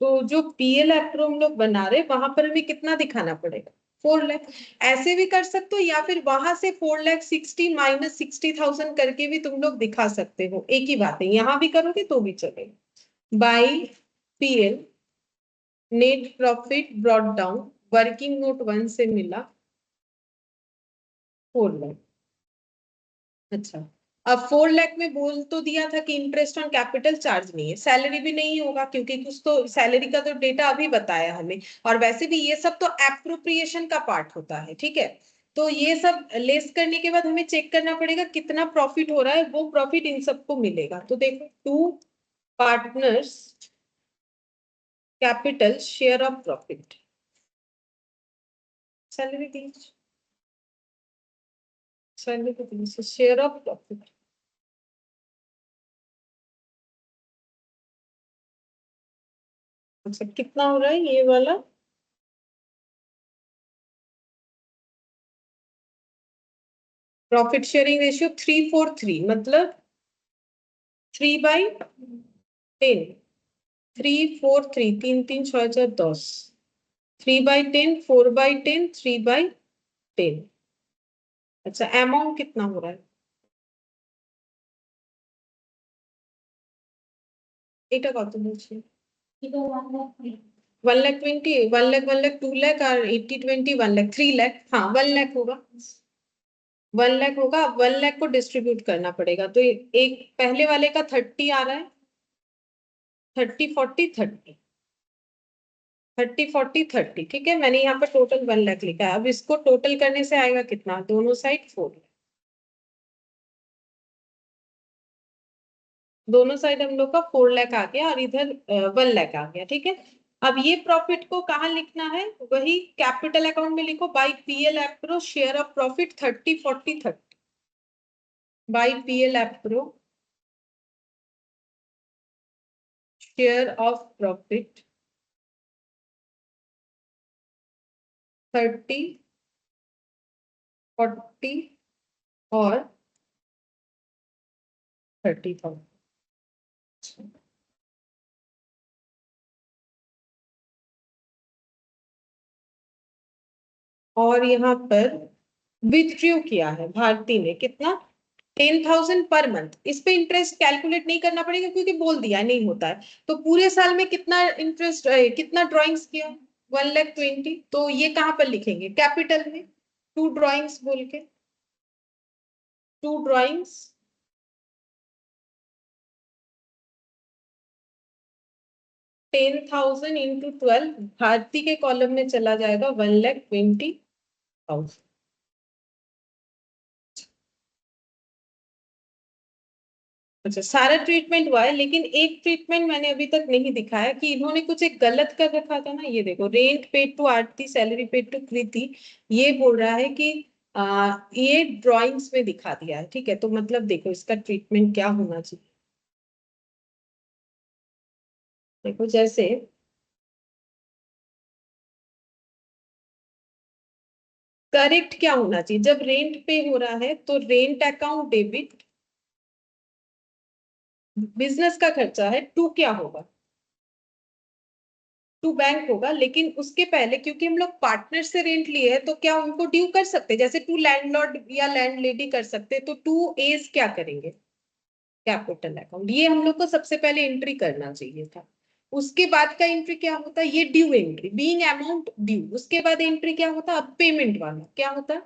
तो जो पीएल एप्रो हम लोग बना रहे वहां पर हमें कितना दिखाना पड़ेगा, 4 लाख। ऐसे भी कर सकते हो या फिर वहां से 4,60,000 माइनस 60,000 करके भी तुम लोग दिखा सकते हो, एक ही बात है, यहां भी करोगे तो भी चलेगा। By PL net profit brought down, working note 1 से मिला 4 लाख। अच्छा, अब 4 लाख में बोल तो दिया था कि इंटरेस्ट ऑन कैपिटल चार्ज नहीं है, सैलरी भी नहीं होगा क्योंकि कुछ तो सैलरी का तो डेटा अभी बताया हमें, और वैसे भी ये सब तो एप्रोप्रिएशन का पार्ट होता है, ठीक है। तो ये सब लेस करने के बाद हमें चेक करना पड़ेगा कितना प्रॉफिट हो रहा है, वो प्रॉफिट इन सबको मिलेगा। तो देखो to partners capital share of profit, salary दी, सैलरी दी, शेयर ऑफ प्रॉफिट। अच्छा कितना हो रहा है ये वाला, प्रॉफिट शेयरिंग रेशियो 3:4:3, मतलब 3/10, 3:4:3, 3 3 6 4 10, 3/10, 4/10, 3/10। अच्छा अमाउंट कितना हो रहा है, এটা কত বলছি, 1,20,000, 1,00,000, 1,00,000, 2 लाख और 80-20, 1 लाख, 3 लाख, हाँ 1 लाख होगा, 1 लाख होगा। 1 लाख को डिस्ट्रीब्यूट करना पड़ेगा, तो एक पहले वाले का 30 आ रहा है, 30, 40, 30, 30, 40, 30, ठीक है। मैंने यहाँ पर टोटल 1 लाख लिखा है, अब इसको टोटल करने से आएगा कितना, दोनों साइड 4, दोनों साइड हम लोग का 4 लाख आ गया और इधर 1 लाख आ गया, ठीक है। अब ये प्रॉफिट को कहाँ लिखना है, वही कैपिटल अकाउंट में लिखो, by PL appro share of profit 30, 40, 30, by PL appro share of profit 30, 40 और 30,000। और यहाँ पर विथड्रू किया है भारती ने कितना, 10,000 पर मंथ, इस पे इंटरेस्ट कैलकुलेट नहीं करना पड़ेगा क्योंकि बोल दिया नहीं होता है। तो पूरे साल में कितना इंटरेस्ट, कितना ड्राइंग्स किया, 1,20,000, तो ये कहाँ पर लिखेंगे, कैपिटल में, टू ड्राइंग्स बोल के, टू ड्राइंग्स 10,000 इंटू 12, भारती के कॉलम में चला जाएगा 1,20,000। अच्छा, सारा ट्रीटमेंट हुआ है, लेकिन एक ट्रीटमेंट मैंने अभी तक नहीं दिखाया कि इन्होंने कुछ एक गलत कर रखा था ना। ये देखो, rent paid to Aarti, salary paid to Kriti, ये बोल रहा है कि ये ड्राइंग्स में दिखा दिया है। ठीक है, तो मतलब देखो इसका ट्रीटमेंट क्या होना चाहिए। देखो जैसे करेक्ट क्या होना चाहिए, जब रेंट पे हो रहा है तो रेंट अकाउंट डेबिट, बिजनेस का खर्चा है, टू क्या होगा, टू बैंक होगा। लेकिन उसके पहले क्योंकि हम लोग पार्टनर से रेंट लिए हैं तो क्या उनको ड्यू कर सकते हैं, जैसे टू लैंडलॉर्ड या लैंडलेडी कर सकते हैं, तो टू एज क्या करेंगे, कैपिटल अकाउंट। ये हम लोग को सबसे पहले एंट्री करना चाहिए था। उसके बाद का एंट्री क्या होता है, ये due entry, being amount due. उसके बाद एंट्री क्या होता है, अब पेमेंट वाला क्या होता है,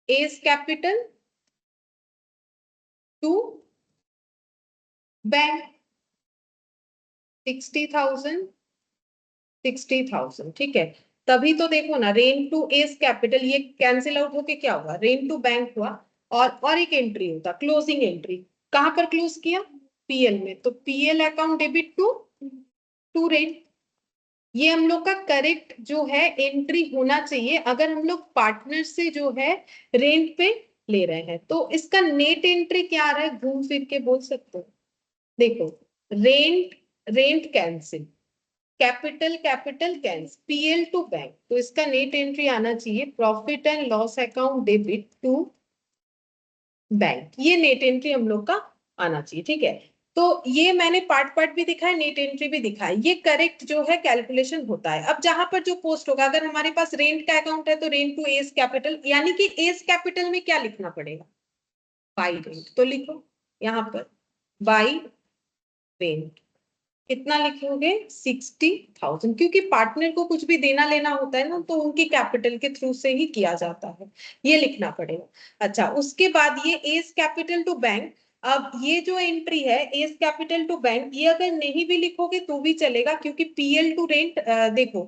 एज कैपिटल टू बैंक, 60,000, 60,000। ठीक है, तभी तो देखो ना, रेंट टू एज कैपिटल ये कैंसिल आउट होके क्या हुआ, रेंट टू बैंक हुआ। और एक एंट्री होता क्लोजिंग एंट्री, कहां पर क्लोज किया, पीएल में, तो PL account debit to to rent. ये हम लोग का करेक्ट जो है एंट्री होना चाहिए अगर हम लोग पार्टनर से जो है रेंट पे ले रहे हैं। तो इसका नेट एंट्री क्या आ रहा है, घूम फिर के बोल सकते हो। देखो, rent, rent cancel, capital capital cancel, PL to bank, तो इसका नेट एंट्री आना चाहिए profit and loss account debit to bank. ये नेट एंट्री हम लोग का आना चाहिए। ठीक है, तो ये मैंने पार्ट पार्ट भी दिखा है, नेट एंट्री भी दिखा है, ये करेक्ट जो है कैलकुलेशन होता है। अब जहां पर जो पोस्ट होगा, अगर हमारे पास रेंट का अकाउंट है तो रेंट टू एज कैपिटल, यानी कि एज कैपिटल में क्या लिखना पड़ेगा, बाई रेंट, तो लिखो यहाँ पर बाई रेंट, कितना लिखोगे, 60,000, क्योंकि पार्टनर को कुछ भी देना लेना होता है ना तो उनकी कैपिटल के थ्रू से ही किया जाता है, ये लिखना पड़ेगा। अच्छा, उसके बाद ये एज कैपिटल टू बैंक। अब ये जो एंट्री है एज कैपिटल टू बैंक, ये अगर नहीं भी लिखोगे तो भी चलेगा, क्योंकि पीएल टू रेंट, देखो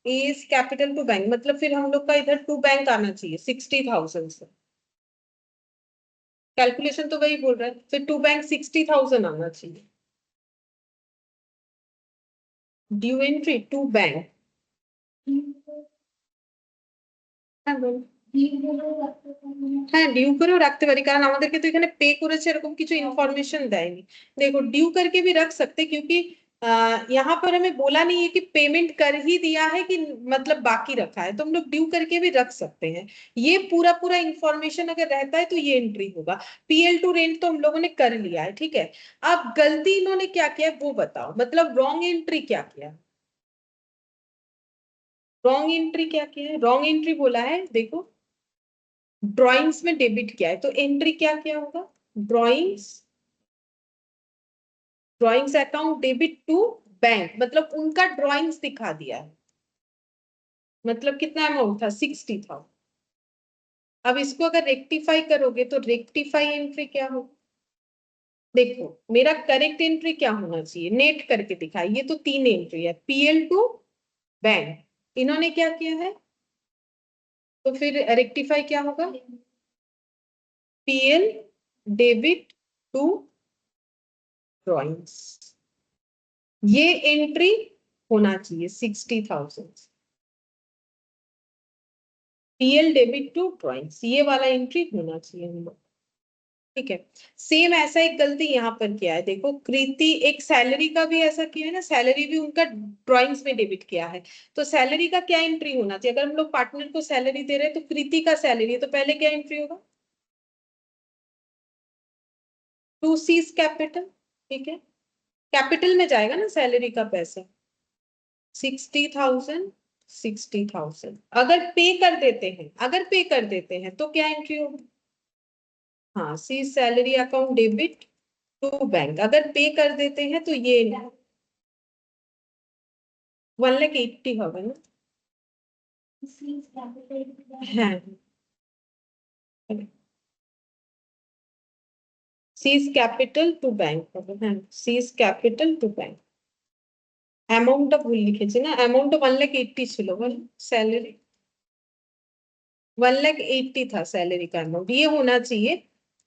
एज कैपिटल टू बैंक मतलब फिर हम लोग का इधर टू बैंक आना चाहिए 60,000 से, कैलकुलेशन तो वही बोल रहा है, फिर टू बैंक 60,000 आना चाहिए, ड्यू एंट्री टू बैंक। হ্যাঁ, ডিউ করেও রাখতে পারি, কারণ আমাদেরকে তো এখানে পে করেছে এরকম কিছু ইনফরমেशन দেয়নি। देखो ड्यू करके भी रख सकते, क्योंकि यहाँ पर हमें बोला नहीं है कि पेमेंट कर ही दिया है कि मतलब बाकी रखा है, तो हम लोग ड्यू करके भी रख सकते हैं। ये पूरा पूरा इंफॉर्मेशन अगर रहता है तो ये एंट्री होगा। पीएल टू रेंट तो हम लोगों ने कर लिया है। ठीक है, अब गलती इन्होंने क्या किया वो बताओ, मतलब रॉन्ग एंट्री क्या किया, रॉन्ग एंट्री क्या किया है, रॉन्ग एंट्री बोला है, देखो ड्राइंग्स में डेबिट किया है तो एंट्री क्या किया होगा, drawings, drawings account debit to bank, मतलब उनका ड्राइंग्स दिखा दिया है, मतलब कितना अमाउंट था, 60 था। अब इसको अगर रेक्टिफाई करोगे तो रेक्टिफाई एंट्री क्या होगा, देखो मेरा करेक्ट एंट्री क्या होना चाहिए, नेट करके दिखाई, ये तो तीन एंट्री है, पीएल टू बैंक, इन्होंने क्या किया है, तो फिर रेक्टिफाई क्या होगा, पीएल डेबिट टू ड्राइंग्स, ये एंट्री होना चाहिए 60,000, पीएल डेबिट टू ड्राइंग्स, ये वाला एंट्री होना चाहिए हम लोग। ठीक है, सेम ऐसा एक गलती यहाँ पर किया है, देखो कृति एक सैलरी का भी ऐसा किया है ना, सैलरी भी उनका ड्राइंग्स में डेबिट किया है, तो सैलरी का क्या एंट्री होना चाहिए, अगर हम लोग पार्टनर को सैलरी दे रहे हैं तो कृति का सैलरी है तो पहले क्या एंट्री होगा, टू सीज कैपिटल। ठीक है, कैपिटल में जाएगा ना सैलरी का पैसा, 60,000, 60,000। अगर पे कर देते हैं, अगर पे कर देते हैं तो क्या एंट्री होगी, हाँ C salary account debit to bank, अगर पे कर देते हैं तो ये 1,80,000 होगा ना, हाँ सीज कैपिटल टू बैंक হবে, হ্যাঁ सीज कैपिटल टू बैंक। অ্যামাউন্টটা ভুল লিখেছি না, অ্যামাউন্টটা 1,80,000 ছিল বল, सैलरी 1,80,000 था सैलरी का अमाउंट, ये होना चाहिए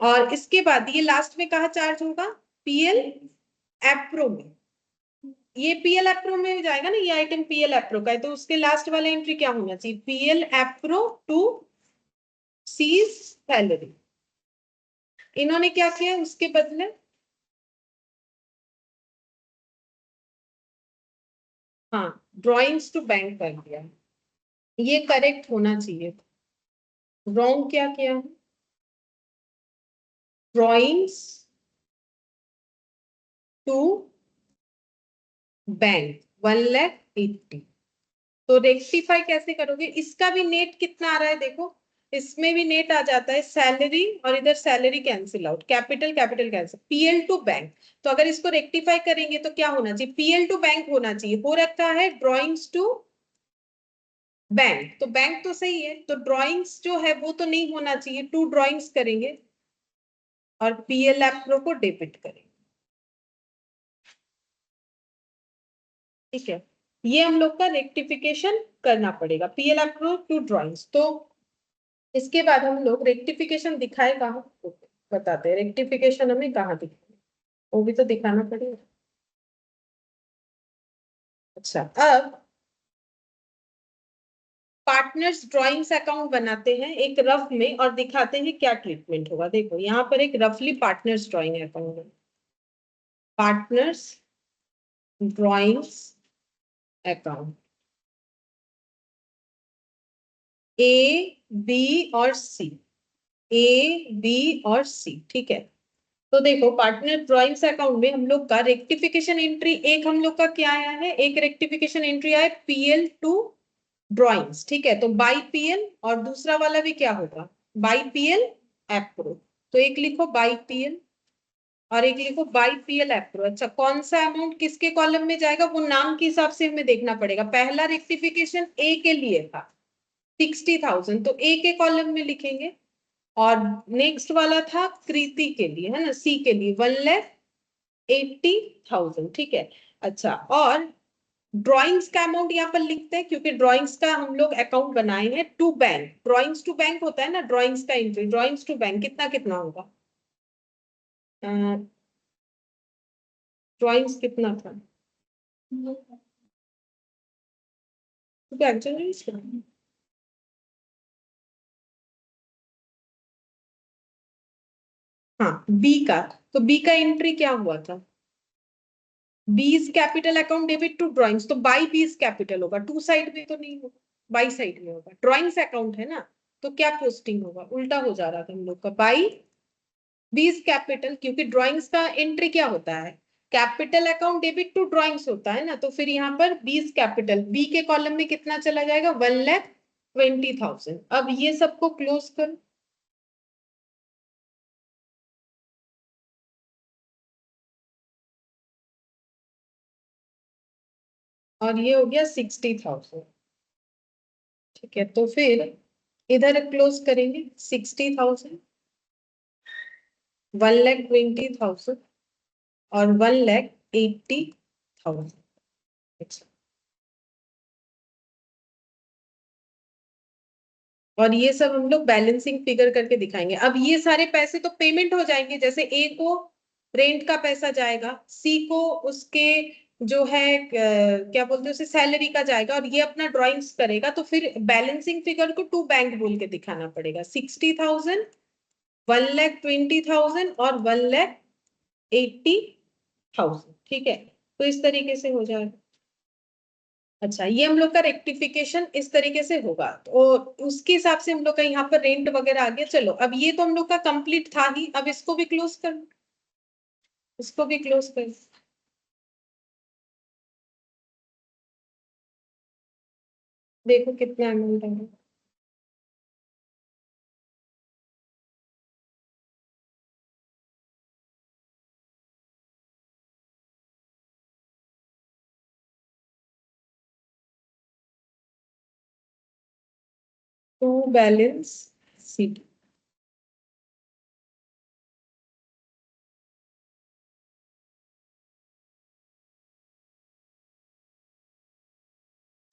और इसके बाद ये लास्ट में कहा चार्ज होगा, पीएल एप्रो में। ये पीएल एप्रो में जाएगा ना, ये आइटम पीएल एप्रो का है, तो उसके लास्ट वाला एंट्री क्या होना चाहिए, पीएल एप्रो टू सीज सैलरी। इन्होंने क्या किया उसके बदले, हाँ ड्रॉइंग्स टू बैंक कर दिया। ये करेक्ट होना चाहिए, रॉन्ग क्या किया है, ड्रॉइंग्स टू बैंक 1,80,000। तो रेक्टिफाई कैसे करोगे, इसका भी नेट कितना आ रहा है देखो, इसमें भी नेट आ जाता है सैलरी, और इधर salary cancel out, capital capital cancel, PL to bank. तो अगर इसको रेक्टिफाई करेंगे तो क्या होना चाहिए, पीएल टू बैंक होना चाहिए, हो रखा है ड्रॉइंग्स टू बैंक। तो बैंक तो सही है, तो ड्रॉइंग्स जो है वो तो नहीं होना चाहिए, टू ड्रॉइंग्स करेंगे और पीएल एप्रो को डेबिट करेंगे। ठीक है, ये हम लोग का रेक्टिफिकेशन करना पड़ेगा, पीएल एप्रो टू ड्रॉइंग्स। तो इसके बाद हम लोग रेक्टिफिकेशन दिखाए कहाँ, बताते हैं रेक्टिफिकेशन हमें कहाँ दिखाए, वो भी तो दिखाना पड़ेगा। अच्छा, अब पार्टनर्स ड्राइंग्स अकाउंट बनाते हैं एक रफ में और दिखाते हैं क्या ट्रीटमेंट होगा। देखो यहाँ पर एक रफली पार्टनर्स ड्राइंग अकाउंट है, partners drawings account A B और सी, ए बी और सी, ठीक है। तो देखो पार्टनर ड्राइंग्स अकाउंट में हम लोग का रेक्टिफिकेशन एंट्री, एक हम लोग का क्या आया है, एक रेक्टिफिकेशन एंट्री आया पीएल टू ड्राइंग्स, ठीक है। तो बाई पीएल, और दूसरा वाला भी क्या होगा, बाई पीएल एप्रो। तो एक लिखो बाई पीएल और एक लिखो बाई पीएल एप्रो। अच्छा, कौन सा अमाउंट किसके कॉलम में जाएगा वो नाम के हिसाब से हमें देखना पड़ेगा। पहला रेक्टिफिकेशन ए के लिए था 60,000, तो ए के कॉलम में लिखेंगे, और नेक्स्ट वाला था कृति के लिए, है ना, सी के लिए 1,80,000, ठीक है। अच्छा, और ड्राइंग्स का अमाउंट यहाँ पर लिखते हैं क्योंकि ड्राइंग्स का हम लोग अकाउंट बनाए हैं to bank, drawings to bank होता है ना, ड्राइंग्स का एंट्री, ड्राइंग्स टू बैंक कितना कितना होगा, ड्राइंग्स कितना था, हाँ बी का, तो बी का एंट्री क्या हुआ था, B's capital account debit to drawings, तो बाई बीज कैपिटल होगा, टू साइड में तो नहीं होगा, बाई साइड में होगा, ड्राइंग्स अकाउंट है ना, तो क्या पोस्टिंग होगा, उल्टा हो जा रहा था हम लोग का, बाई बीज कैपिटल, क्योंकि ड्राइंग्स का एंट्री क्या होता है, capital account debit to drawings होता है ना, तो फिर यहाँ पर बीज कैपिटल, बी के कॉलम में कितना चला जाएगा, 1,20,000। अब ये सबको क्लोज करो, और ये हो गया 60,000, ठीक है। तो फिर इधर क्लोज करेंगे 60,000, 1,20,000 और 1,80,000। अच्छा, और ये सब हम लोग बैलेंसिंग फिगर करके दिखाएंगे। अब ये सारे पैसे तो पेमेंट हो जाएंगे, जैसे ए को रेंट का पैसा जाएगा, सी को उसके जो है क्या बोलते हैं उसे सैलरी का जाएगा, और ये अपना ड्राइंग्स करेगा, तो फिर बैलेंसिंग फिगर को टू बैंक बोल के दिखाना पड़ेगा, 60,000, 1,20,000 और 1,80,000, ठीक है। तो इस तरीके से हो जाएगा। अच्छा, ये हम लोग का रेक्टिफिकेशन इस तरीके से होगा, तो उसके हिसाब से हम लोग का यहाँ पर रेंट वगैरह आ गया। चलो, अब ये तो हम लोग का कंप्लीट था ही, अब इसको भी क्लोज कर, इसको भी क्लोज कर। देखो कितना अमाउंट है, टू बैलेंस शीट।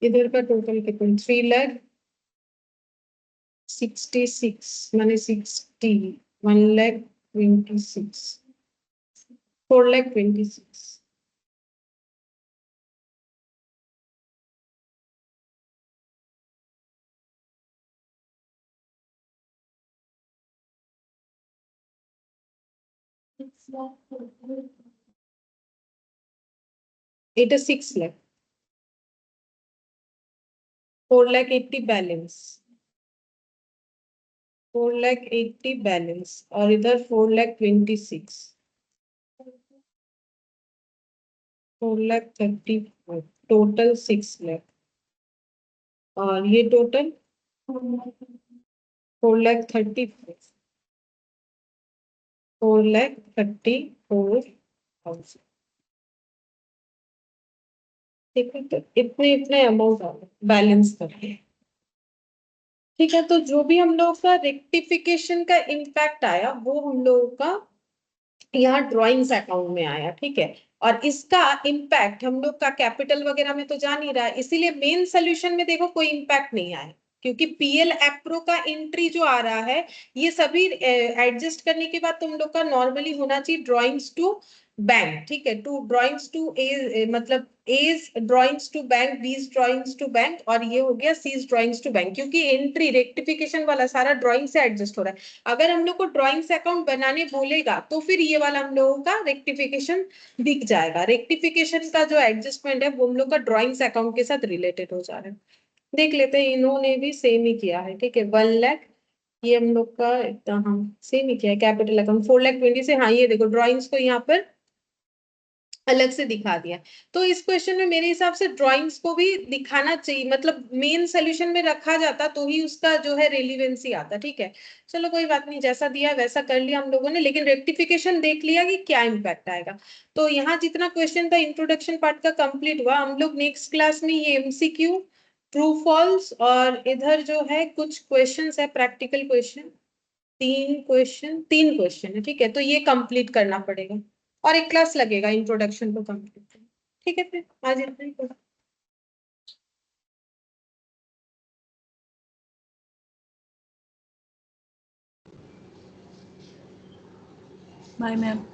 इधर का टोटल कितना, 3,66,000 माने 60, 1,00,000 26. 4,26,000. It is 6 lakh. 4,80,000 balance, 4,80,000 balance, और इधर 4,26,000, 4,30,000, टोटल 6 लाख, और ये टोटल 4,34,000, 4,34,000। ठीक है, तो इतने इतने अमाउंट आ गए बैलेंस करके। ठीक है, तो जो भी हम लोग का रेक्टिफिकेशन का इम्पैक्ट आया वो हम लोगों का यहाँ ड्राइंग्स अकाउंट में आया। ठीक है, और इसका इम्पैक्ट हम लोग का कैपिटल वगैरह में तो जा नहीं रहा है, इसीलिए मेन सोल्यूशन में देखो कोई इम्पैक्ट नहीं आया, क्योंकि पीएल एप्रो का एंट्री जो आ रहा है ये सभी एडजस्ट करने के बाद तुम लोग का नॉर्मली होना चाहिए ड्राइंग्स टू बैंक। ठीक है, टू ड्राइंग्स टू ए, मतलब एज ड्राइंग्स टू बैंक, बीज ड्राइंग्स टू बैंक, और ये हो गया सीज ड्राइंग्स टू बैंक, क्योंकि एंट्री रेक्टिफिकेशन वाला सारा ड्राइंग से एडजस्ट हो रहा है। अगर हम लोग को ड्राइंग्स अकाउंट बनाने बोलेगा तो फिर ये वाला हम लोगों का रेक्टिफिकेशन दिख जाएगा। रेक्टिफिकेशन का जो एडजस्टमेंट है वो हम लोग का ड्राइंग्स अकाउंट के साथ रिलेटेड हो जा रहा है। देख लेते हैं, इन्होंने भी सेम ही किया है। ठीक है, 1 लाख, ये हम लोग का इतना, हाँ सेम ही किया है। कैपिटल अकाउंट 4,20,000 से, हाँ ये देखो ड्राइंग्स को यहाँ पर अलग से दिखा दिया। तो इस क्वेश्चन में मेरे हिसाब से ड्राइंग्स को भी दिखाना चाहिए, मतलब मेन सोल्यूशन में रखा जाता तो ही उसका जो है रेलिवेंसी आता। ठीक है, चलो कोई बात नहीं, जैसा दिया वैसा कर लिया हम लोगों ने, लेकिन रेक्टिफिकेशन देख लिया कि क्या इम्पैक्ट आएगा। तो यहाँ जितना क्वेश्चन था इंट्रोडक्शन पार्ट का कंप्लीट हुआ। हम लोग नेक्स्ट क्लास में ये एमसीक्यू, ट्रू फॉल्स, और इधर जो है कुछ क्वेश्चन है प्रैक्टिकल क्वेश्चन, 3 क्वेश्चन है। ठीक है, तो ये कंप्लीट करना पड़ेगा, और एक क्लास लगेगा इंट्रोडक्शन को कंप्लीट करना। ठीक है, फिर आज इतना ही करो। Bye ma'am.